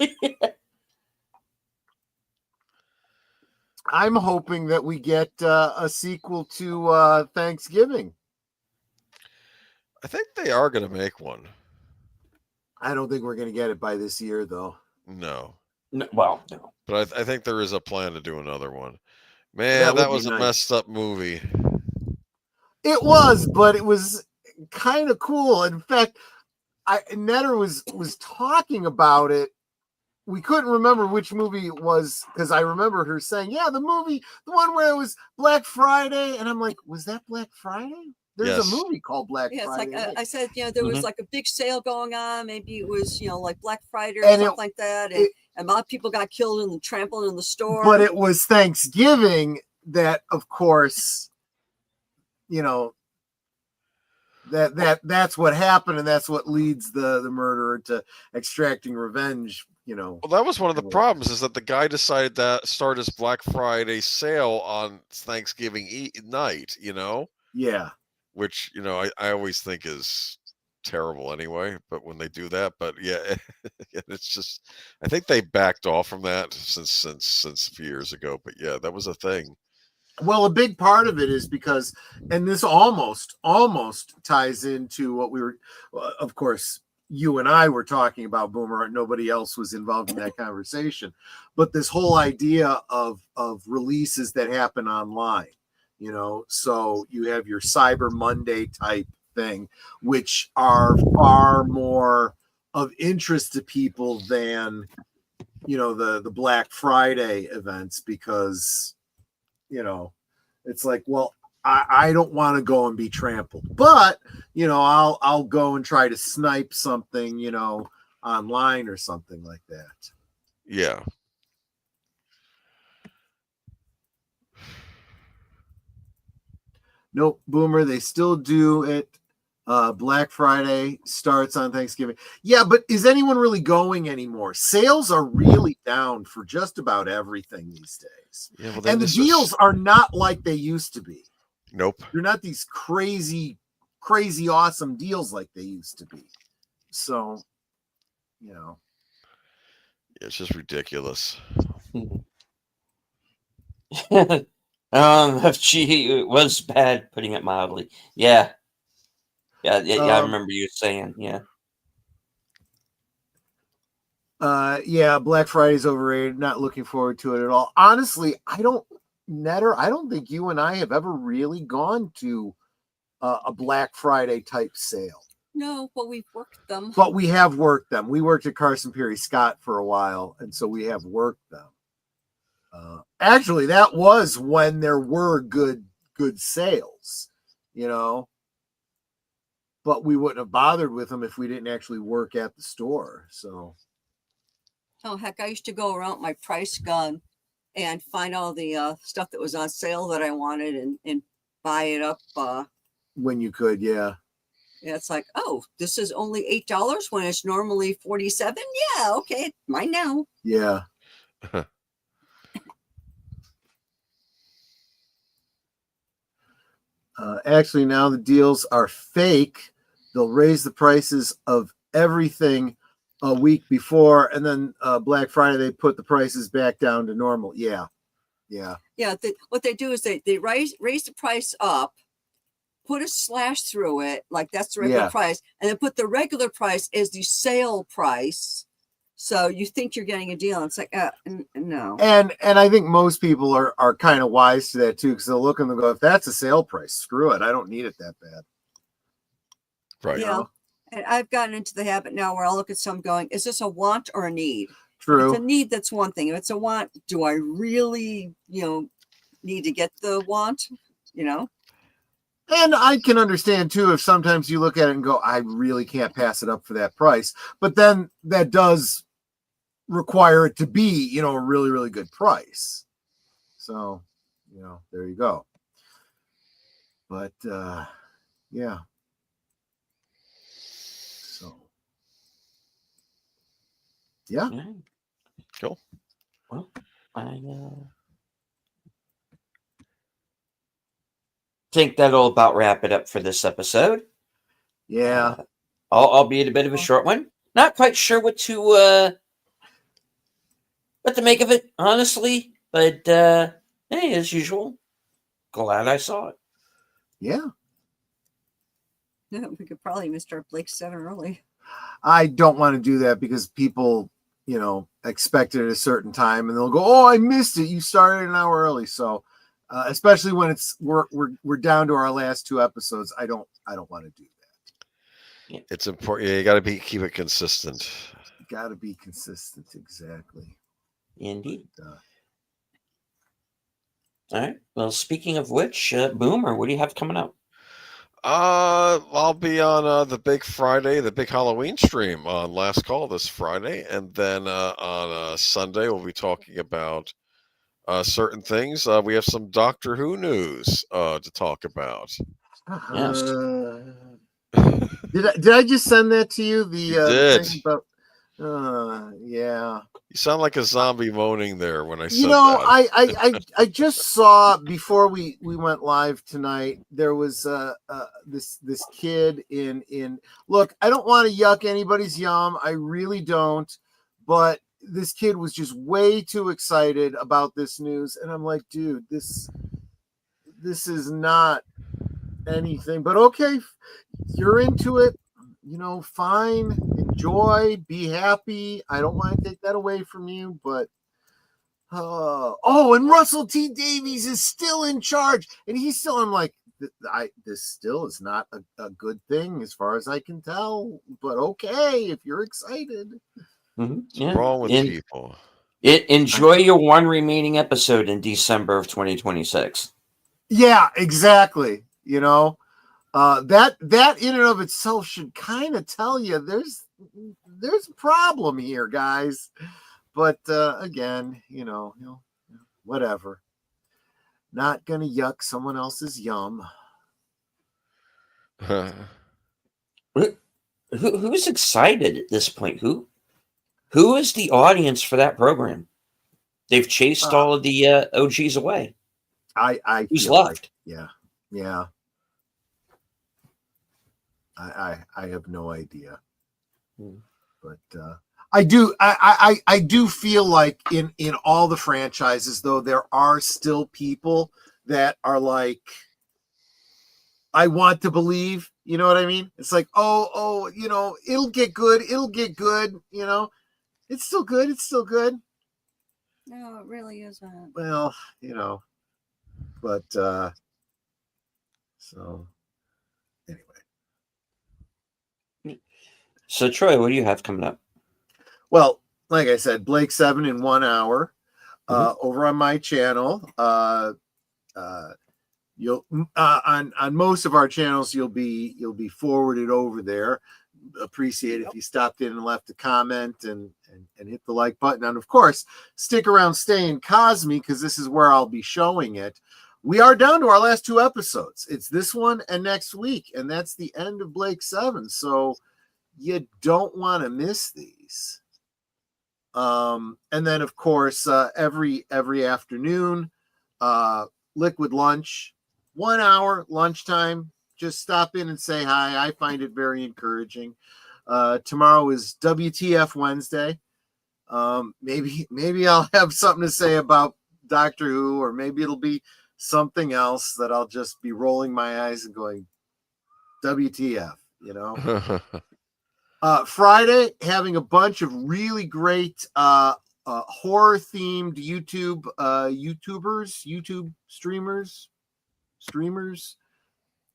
I'm hoping that we get a sequel to Thanksgiving. I think they are going to make one. I don't think we're going to get it by this year, though. No. No, well, no. But I think there is a plan to do another one. Man, that was a messed up movie. It was, but it was kind of cool. In fact, Netter was talking about it. We couldn't remember which movie it was because I remember her saying, "Yeah, the movie, the one where it was Black Friday," and I'm like, "Was that Black Friday?" There's a movie called Black Friday. It's like I said, there was like a big sale going on. Maybe it was, like Black Friday or something like that, and a lot of people got killed and trampled in the store. But it was Thanksgiving that, of course, that's what happened, and that's what leads the murderer to extracting revenge. Well, that was one of the problems, is that the guy decided to start his Black Friday sale on Thanksgiving night, Yeah. Which, I always think is terrible anyway, but when they do that, but yeah, it's just, I think they backed off from that since a few years ago, but yeah, that was a thing. Well, a big part of it is because, and this almost ties into what we were, of course, you and I were talking about, Boomer. Nobody else was involved in that conversation, but this whole idea of releases that happen online, so you have your Cyber Monday type thing, which are far more of interest to people than, the Black Friday events, because, it's like, well, I don't want to go and be trampled, but I'll go and try to snipe something, online or something like that. Yeah. Nope, Boomer, they still do it. Black Friday starts on Thanksgiving. Yeah, but is anyone really going anymore? Sales are really down for just about everything these days. Yeah, well, and the deals are not like they used to be. Nope. They're not these crazy awesome deals like they used to be. So, it's just ridiculous. She was bad, putting it mildly. Yeah. I remember you saying, yeah. Yeah, Black Friday's overrated. Not looking forward to it at all. Honestly, I don't think you and I have ever really gone to a Black Friday type sale. No, but we've worked them. But we have worked them. We worked at Carson Perry Scott for a while, and so we have worked them. Actually, that was when there were good sales, but we wouldn't have bothered with them if we didn't actually work at the store. So, oh heck, I used to go around my price gun and find all the stuff that was on sale that I wanted and buy it up when you could. Yeah, it's like, oh, this is only $8 when it's normally $47. Yeah, okay, mine now. Yeah. Actually, now the deals are fake. They'll raise the prices of everything a week before, and then Black Friday they put the prices back down to normal. Yeah. What they do is they raise the price up, put a slash through it, like that's the regular price, and then put the regular price as the sale price. So you think you're getting a deal, and it's like, no. And I think most people are kind of wise to that too, because they'll look and they'll go, if that's a sale price, screw it. I don't need it that bad. Right. Yeah. And I've gotten into the habit now where I'll look at some going, is this a want or a need? True. If it's a need, that's one thing. If it's a want, do I really, need to get the want? And I can understand too if sometimes you look at it and go, I really can't pass it up for that price. But then that does require it to be, a really, really good price. So, there you go. But yeah. So yeah. Cool. Well, I think that'll about wrap it up for this episode. Yeah. Albeit a bit of a short one. Not quite sure what to make of it, honestly. But hey, as usual, glad I saw it. Yeah. Yeah, we could probably miss our Blake 7 early. I don't want to do that because people, expect it at a certain time and they'll go, "Oh, I missed it. You started an hour early." So, especially when we're down to our last 2 episodes, I don't want to do that. It's important. Yeah, you got to keep it consistent. Got to be consistent, exactly. Indeed. But, all right. Well, speaking of which, Boomer, what do you have coming up? I'll be on the big Friday, the big Halloween stream on Last Call this Friday, and then on Sunday we'll be talking about certain things. We have some Doctor Who news to talk about. Yes. Did I just send that to you? You did. Thing about, yeah. You sound like a zombie moaning there when I said that. I just saw before we went live tonight. There was this kid in. Look, I don't want to yuck anybody's yum. I really don't. But this kid was just way too excited about this news, and I'm like, dude, this is not anything. But okay, you're into it. Fine, enjoy, be happy. I don't want to take that away from you, but and Russell T Davies is still in charge, and I'm like, this still is not a good thing as far as I can tell, but okay, if you're excited. Mm-hmm. What's wrong with people? Enjoy your one remaining episode in December of 2026. Yeah, exactly. That in and of itself should kind of tell you there's a problem here, guys. But again, whatever. Not gonna yuck someone else's yum. Who's excited at this point? Who is the audience for that program? They've chased all of the OGs away. Who's left? Yeah. I have no idea, but I do feel like in all the franchises, though, there are still people that are like, I want to believe. You know what I mean? It's like, oh, it'll get good. It's still good. No, it really isn't. Well, but so anyway. So, Troy, what do you have coming up? Well, like I said, Blake 7 in 1 hour over on my channel. You'll on most of our channels, you'll be forwarded over there. Appreciate if you stopped in and left a comment and hit the like button. And of course, stick around, stay in Cosme, because this is where I'll be showing it. We are down to our last 2 episodes. It's this one and next week, and that's the end of Blake 7. So you don't want to miss these. And then of course, every afternoon, Liquid Lunch, 1 hour lunchtime. Just stop in and say hi. I find it very encouraging. Tomorrow is WTF Wednesday. Maybe I'll have something to say about Doctor Who, or maybe it'll be something else that I'll just be rolling my eyes and going, WTF, Friday, having a bunch of really great horror themed YouTube streamers,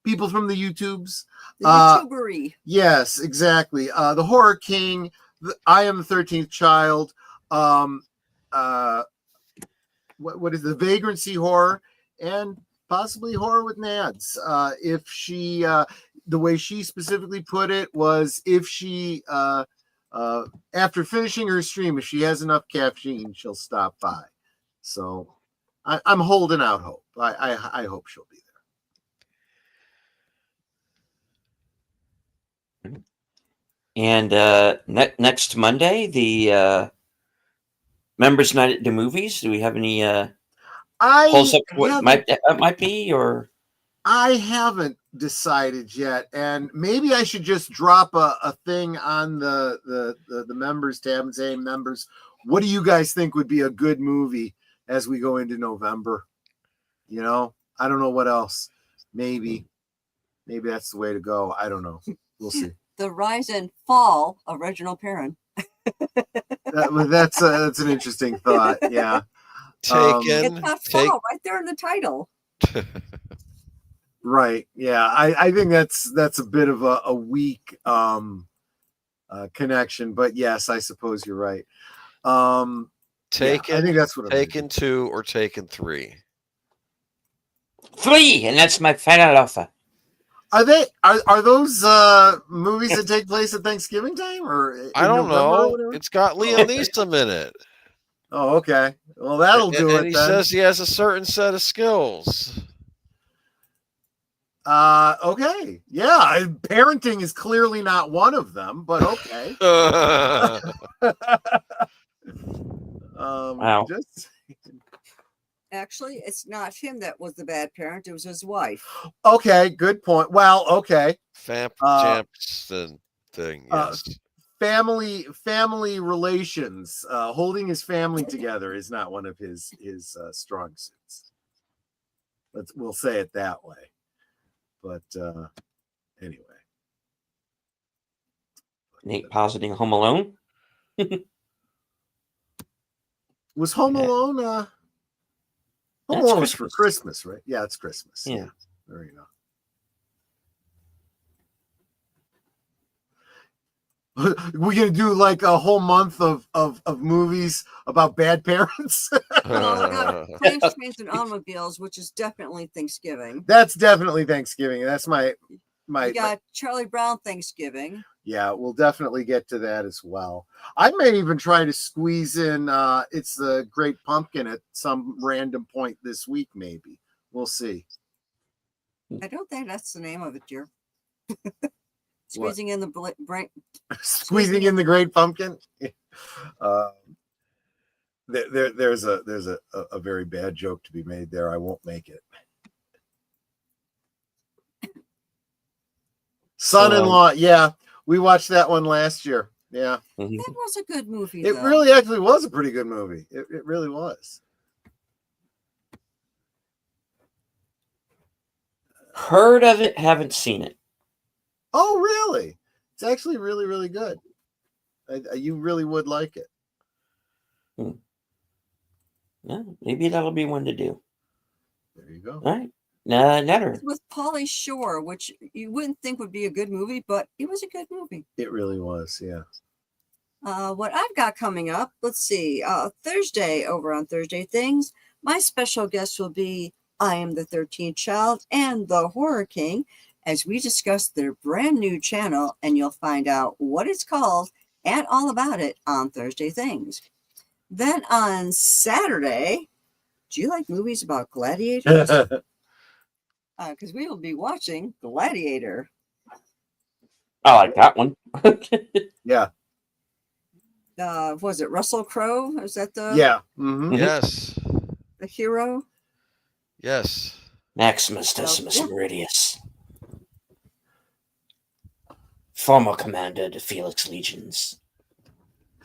people from the YouTubes. The YouTubery. Yes, exactly. The Horror King, I Am the 13th Child, what is the Vagrancy Horror, and possibly Horror with Nads. If she, the way she specifically put it was, if she, after finishing her stream, if she has enough caffeine, she'll stop by. So I'm holding out hope. I hope she'll be there. And next Monday, the members' night at the movies. Do we have any pulse up what might be, or? I haven't decided yet, and maybe I should just drop a thing on the members tab and say, members, what do you guys think would be a good movie as we go into November? You know, I don't know what else. Maybe that's the way to go. I don't know. We'll see. The Rise and Fall of Reginald Perrin. That's an interesting thought. Yeah. Taken. It's not fall right there in the title. Right. Yeah. I think that's a bit of a weak connection, but yes, I suppose you're right. Taken. I think that's what I'm Taken 2 or Taken 3. 3, and that's my final offer. Are those movies that take place at Thanksgiving time or I don't know. It's got Liam Neeson in it. Oh, okay. Well, that'll do it. And he says he has a certain set of skills. Okay. Yeah, parenting is clearly not one of them, but okay. Wow. Actually, it's not him that was the bad parent. It was his wife. Okay, good point. Well, okay. Jampson thing, yes. Family relations, holding his family together is not one of his strong suits. We'll say it that way. But anyway. Nate positing Home Alone. Was Home Alone Home Alone was for Christmas, right? Yeah, it's Christmas. Yeah. There you go. We're gonna do like a whole month of movies about bad parents. Well, I got Planes, Trains, and Automobiles, which is definitely Thanksgiving. That's definitely Thanksgiving. That's my. You got Charlie Brown Thanksgiving. Yeah, we'll definitely get to that as well. I may even try to squeeze in It's the Great Pumpkin at some random point this week, maybe. We'll see. I don't think that's the name of it, dear. Squeezing in the Squeezing in the Great Pumpkin. There's a very bad joke to be made there. I won't make it. Son-in-Law, yeah. We watched that one last year. Yeah. That was a good movie. It really actually was a pretty good movie. It really was. Heard of it, haven't seen it. Oh, really? It's actually really, really good. You really would like it. Yeah, maybe that'll be one to do. There you go. All right. Netter. With Pauly Shore, which you wouldn't think would be a good movie, but it was a good movie. It really was, yeah. What I've got coming up, let's see. Thursday, over on Thursday Things, my special guest will be I Am the 13th Child and the Horror King, as we discuss their brand new channel, and you'll find out what it's called and all about it on Thursday Things. Then on Saturday, do you like movies about gladiators? Because we will be watching Gladiator. I like that one. Yeah. Was it Russell Crowe? Is that the Yeah. Mm-hmm. Yes. the hero? Yes. Maximus Decimus Meridius. Former commander to Felix Legions.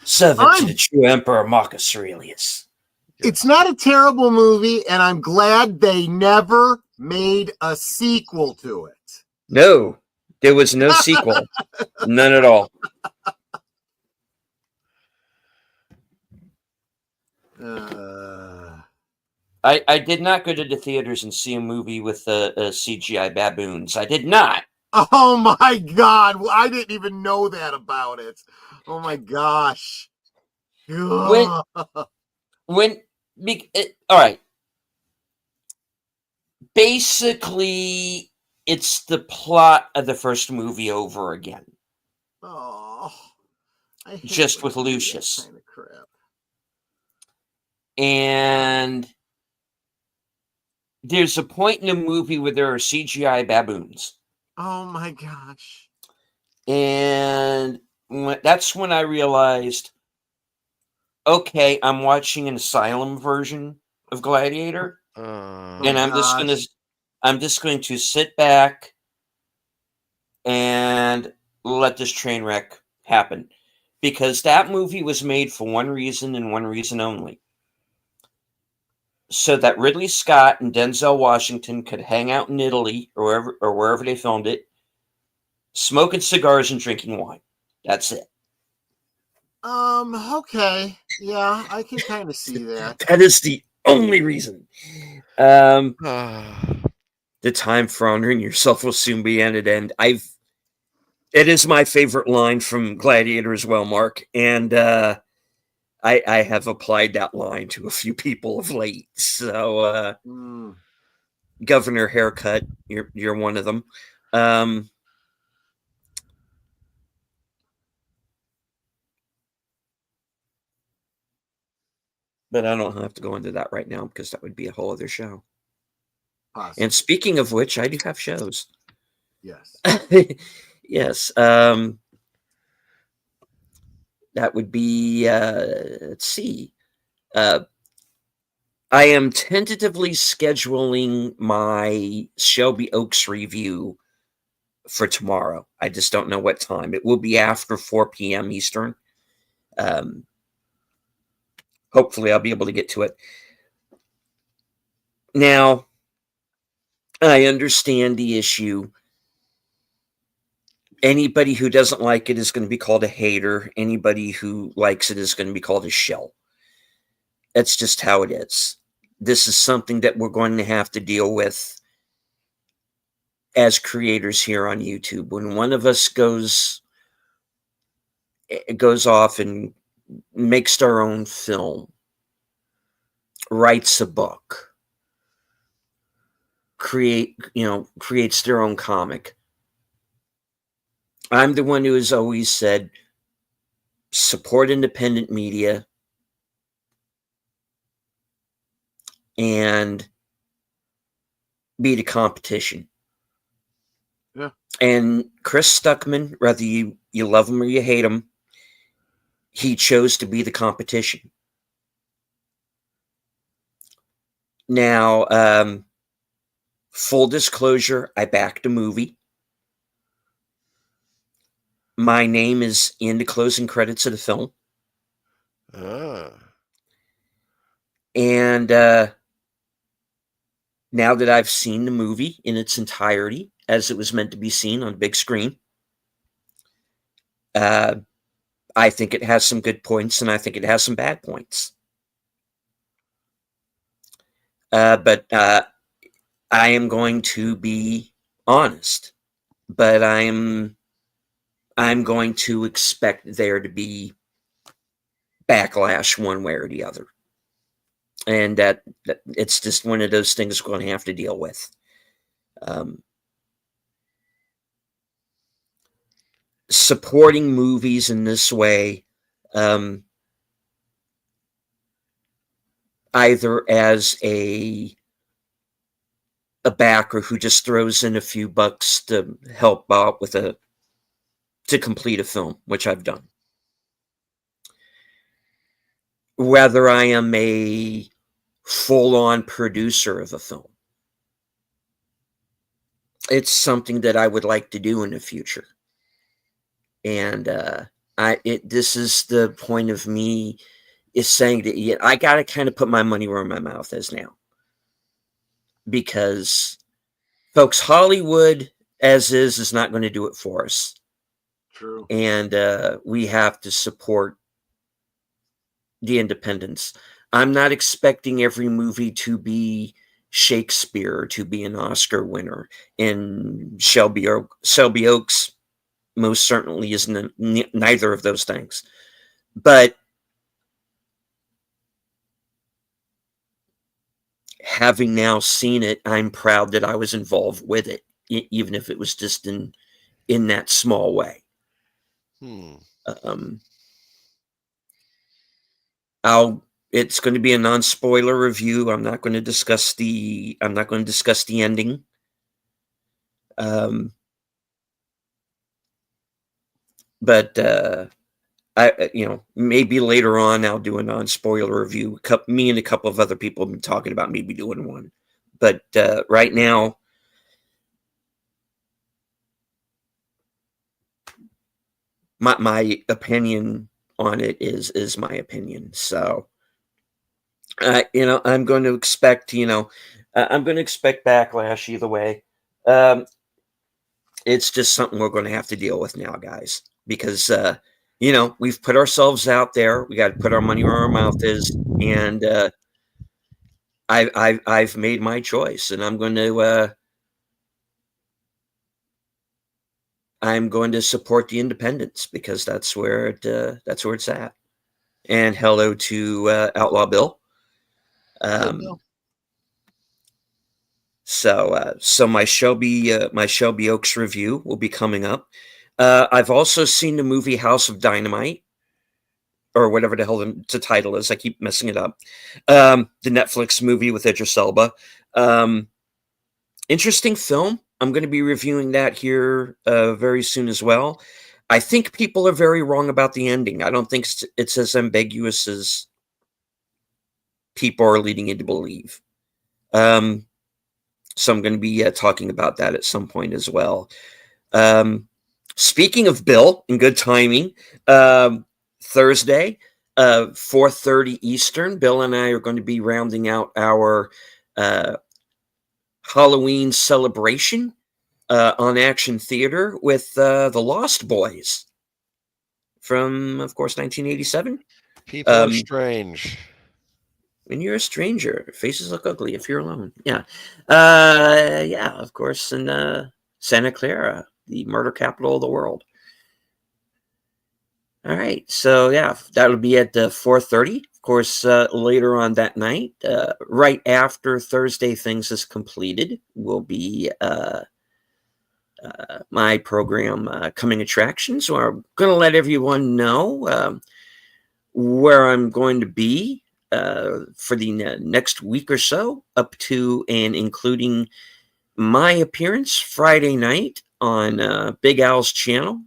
Servant to the true Emperor Marcus Aurelius. It's not a terrible movie, and I'm glad they never made a sequel to it. No, there was no sequel. None at all. I did not go to the theaters and see a movie with CGI baboons. I did not. Oh my God. I didn't even know that about it. Oh my gosh. All right. Basically, it's the plot of the first movie over again. Oh, I hate just with when they do that Lucius. kind of crap. And there's a point in the movie where there are CGI baboons. Oh my gosh. And that's when I realized, okay, I'm watching an asylum version of Gladiator. And I'm just going to sit back and let this train wreck happen. Because that movie was made for one reason and one reason only. So that Ridley Scott and Denzel Washington could hang out in Italy or wherever they filmed it, smoking cigars and drinking wine. That's it. Okay. Yeah, I can kind of see that. That is the only reason. The time for honoring yourself will soon be ended, and it is my favorite line from Gladiator as well, Mark, and I have applied that line to a few people of late. So, Governor Haircut, you're one of them. But I don't have to go into that right now because that would be a whole other show. Possibly. And speaking of which, I do have shows. Yes. Yes. That would be, let's see. I am tentatively scheduling my Shelby Oaks review for tomorrow. I just don't know what time. It will be after 4 p.m. Eastern. Hopefully I'll be able to get to it. Now, I understand the issue. Anybody who doesn't like it is going to be called a hater. Anybody who likes it is going to be called a shill. That's just how it is. This is something that we're going to have to deal with as creators here on YouTube. When one of us goes off and makes their own film, writes a book, creates their own comic. I'm the one who has always said, support independent media and beat a competition. Yeah. And Chris Stuckman, whether you love him or you hate him, he chose to be the competition. Now, full disclosure, I backed a movie. My name is in the closing credits of the film. And now that I've seen the movie in its entirety, as it was meant to be seen on big screen, I think it has some good points, and I think it has some bad points. But I am going to be honest. But I'm going to expect there to be backlash one way or the other. And that it's just one of those things we're going to have to deal with. Supporting movies in this way, either as a backer who just throws in a few bucks to help out to complete a film, which I've done. Whether I am a full-on producer of a film. It's something that I would like to do in the future. And this is the point of me is saying that I got to kind of put my money where my mouth is now. Because, folks, Hollywood, as is not going to do it for us. True. And we have to support the independents. I'm not expecting every movie to be Shakespeare, to be an Oscar winner. And Shelby Oaks most certainly is neither of those things. But having now seen it, I'm proud that I was involved with it, even if it was just in that small way. It's going to be a non-spoiler review. I'm not going to discuss the ending. But maybe later on I'll do a non-spoiler review. Me and a couple of other people have been talking about maybe doing one. But right now, my opinion on it is my opinion. So, I'm going to expect, I'm going to expect backlash either way. It's just something we're going to have to deal with now, guys, because we've put ourselves out there. We got to put our money where our mouth is, and I've made my choice, and I'm going to support the independents because that's where it's at. And hello to Outlaw Bill. So my Shelby Oaks review will be coming up. I've also seen the movie House of Dynamite, or whatever the hell the title is. I keep messing it up. The Netflix movie with Idris Elba. Interesting film. I'm going to be reviewing that here very soon as well. I think people are very wrong about the ending. I don't think it's as ambiguous as people are leading you to believe. So I'm going to be talking about that at some point as well. Speaking of Bill, in good timing, Thursday, 4:30 Eastern, Bill and I are going to be rounding out our Halloween celebration on Action Theater with The Lost Boys from, of course, 1987. People are strange. When you're a stranger, faces look ugly if you're alone. Yeah. Of course, in Santa Clara, the murder capital of the world. All right. So, yeah, that'll be at 4:30. Of course, later on that night, right after Thursday Things is completed, will be my program, Coming Attractions. So I'm going to let everyone know where I'm going to be for the next week or so, up to and including my appearance Friday night on Big Al's channel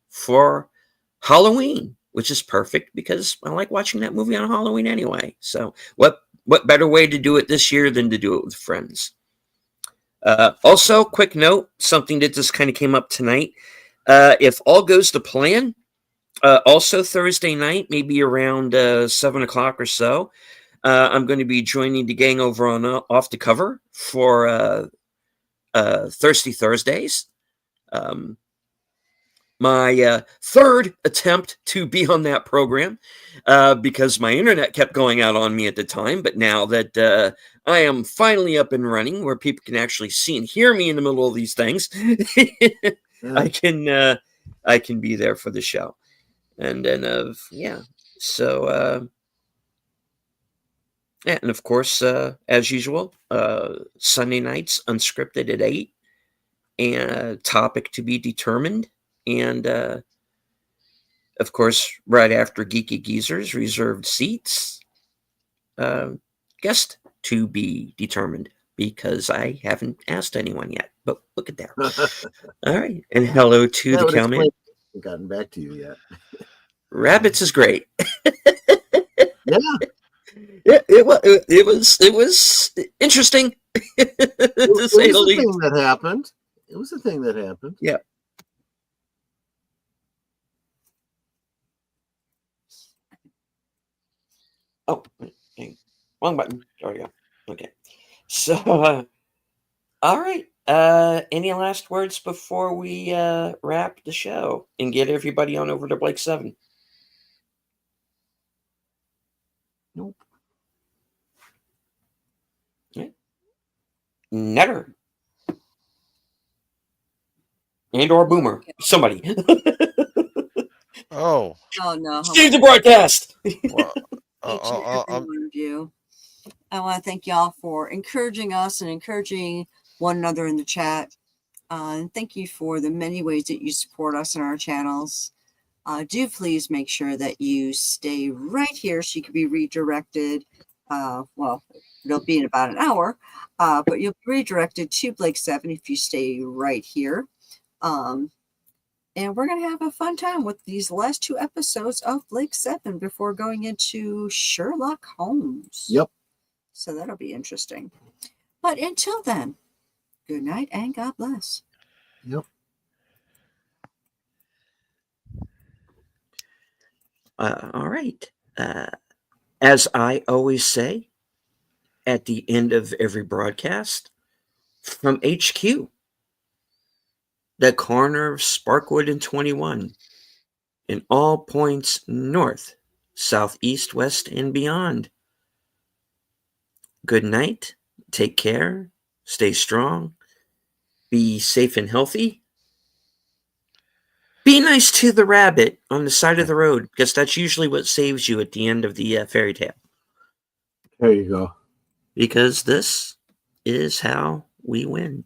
for Halloween, which is perfect because I like watching that movie on Halloween anyway. So what better way to do it this year than to do it with friends? Also, quick note, something that just kind of came up tonight. If all goes to plan, also Thursday night, maybe around 7 o'clock or so, I'm going to be joining the gang over on Off the Cover for Thirsty Thursdays. My third attempt to be on that program because my internet kept going out on me at the time. But now that I am finally up and running where people can actually see and hear me in the middle of these things, I can be there for the show. And then, so, and of course, as usual, Sunday nights, unscripted at 8, and topic to be determined. And, of course, right after Geeky Geezers, reserved seats, guest to be determined, because I haven't asked anyone yet. But look at there. All right. And hello to the cowman. I haven't gotten back to you yet. Rabbits is great. Yeah. It was interesting to say the least. Thing that happened. It was a thing that happened. Yeah. Oh, wrong button. There we go. Okay. So, all right. Any last words before we wrap the show and get everybody on over to Blake 7? Nope. Yeah. Netter. And or Boomer. Somebody. Oh no. Save the broadcast. Well, Each and every one of you. I want to thank y'all for encouraging us and encouraging one another in the chat. And thank you for the many ways that you support us in our channels. Do please make sure that you stay right here so you can be redirected. Well, it'll be in about an hour, but you'll be redirected to Blake 7 if you stay right here. And we're going to have a fun time with these last 2 episodes of Blake 7 before going into Sherlock Holmes. Yep. So that'll be interesting. But until then, good night and God bless. Yep. All right. As I always say at the end of every broadcast, from HQ, the corner of Sparkwood and 21, in all points north, south, east, west, and beyond. Good night. Take care. Stay strong. Be safe and healthy. Be nice to the rabbit on the side of the road, because that's usually what saves you at the end of the fairy tale. There you go. Because this is how we win.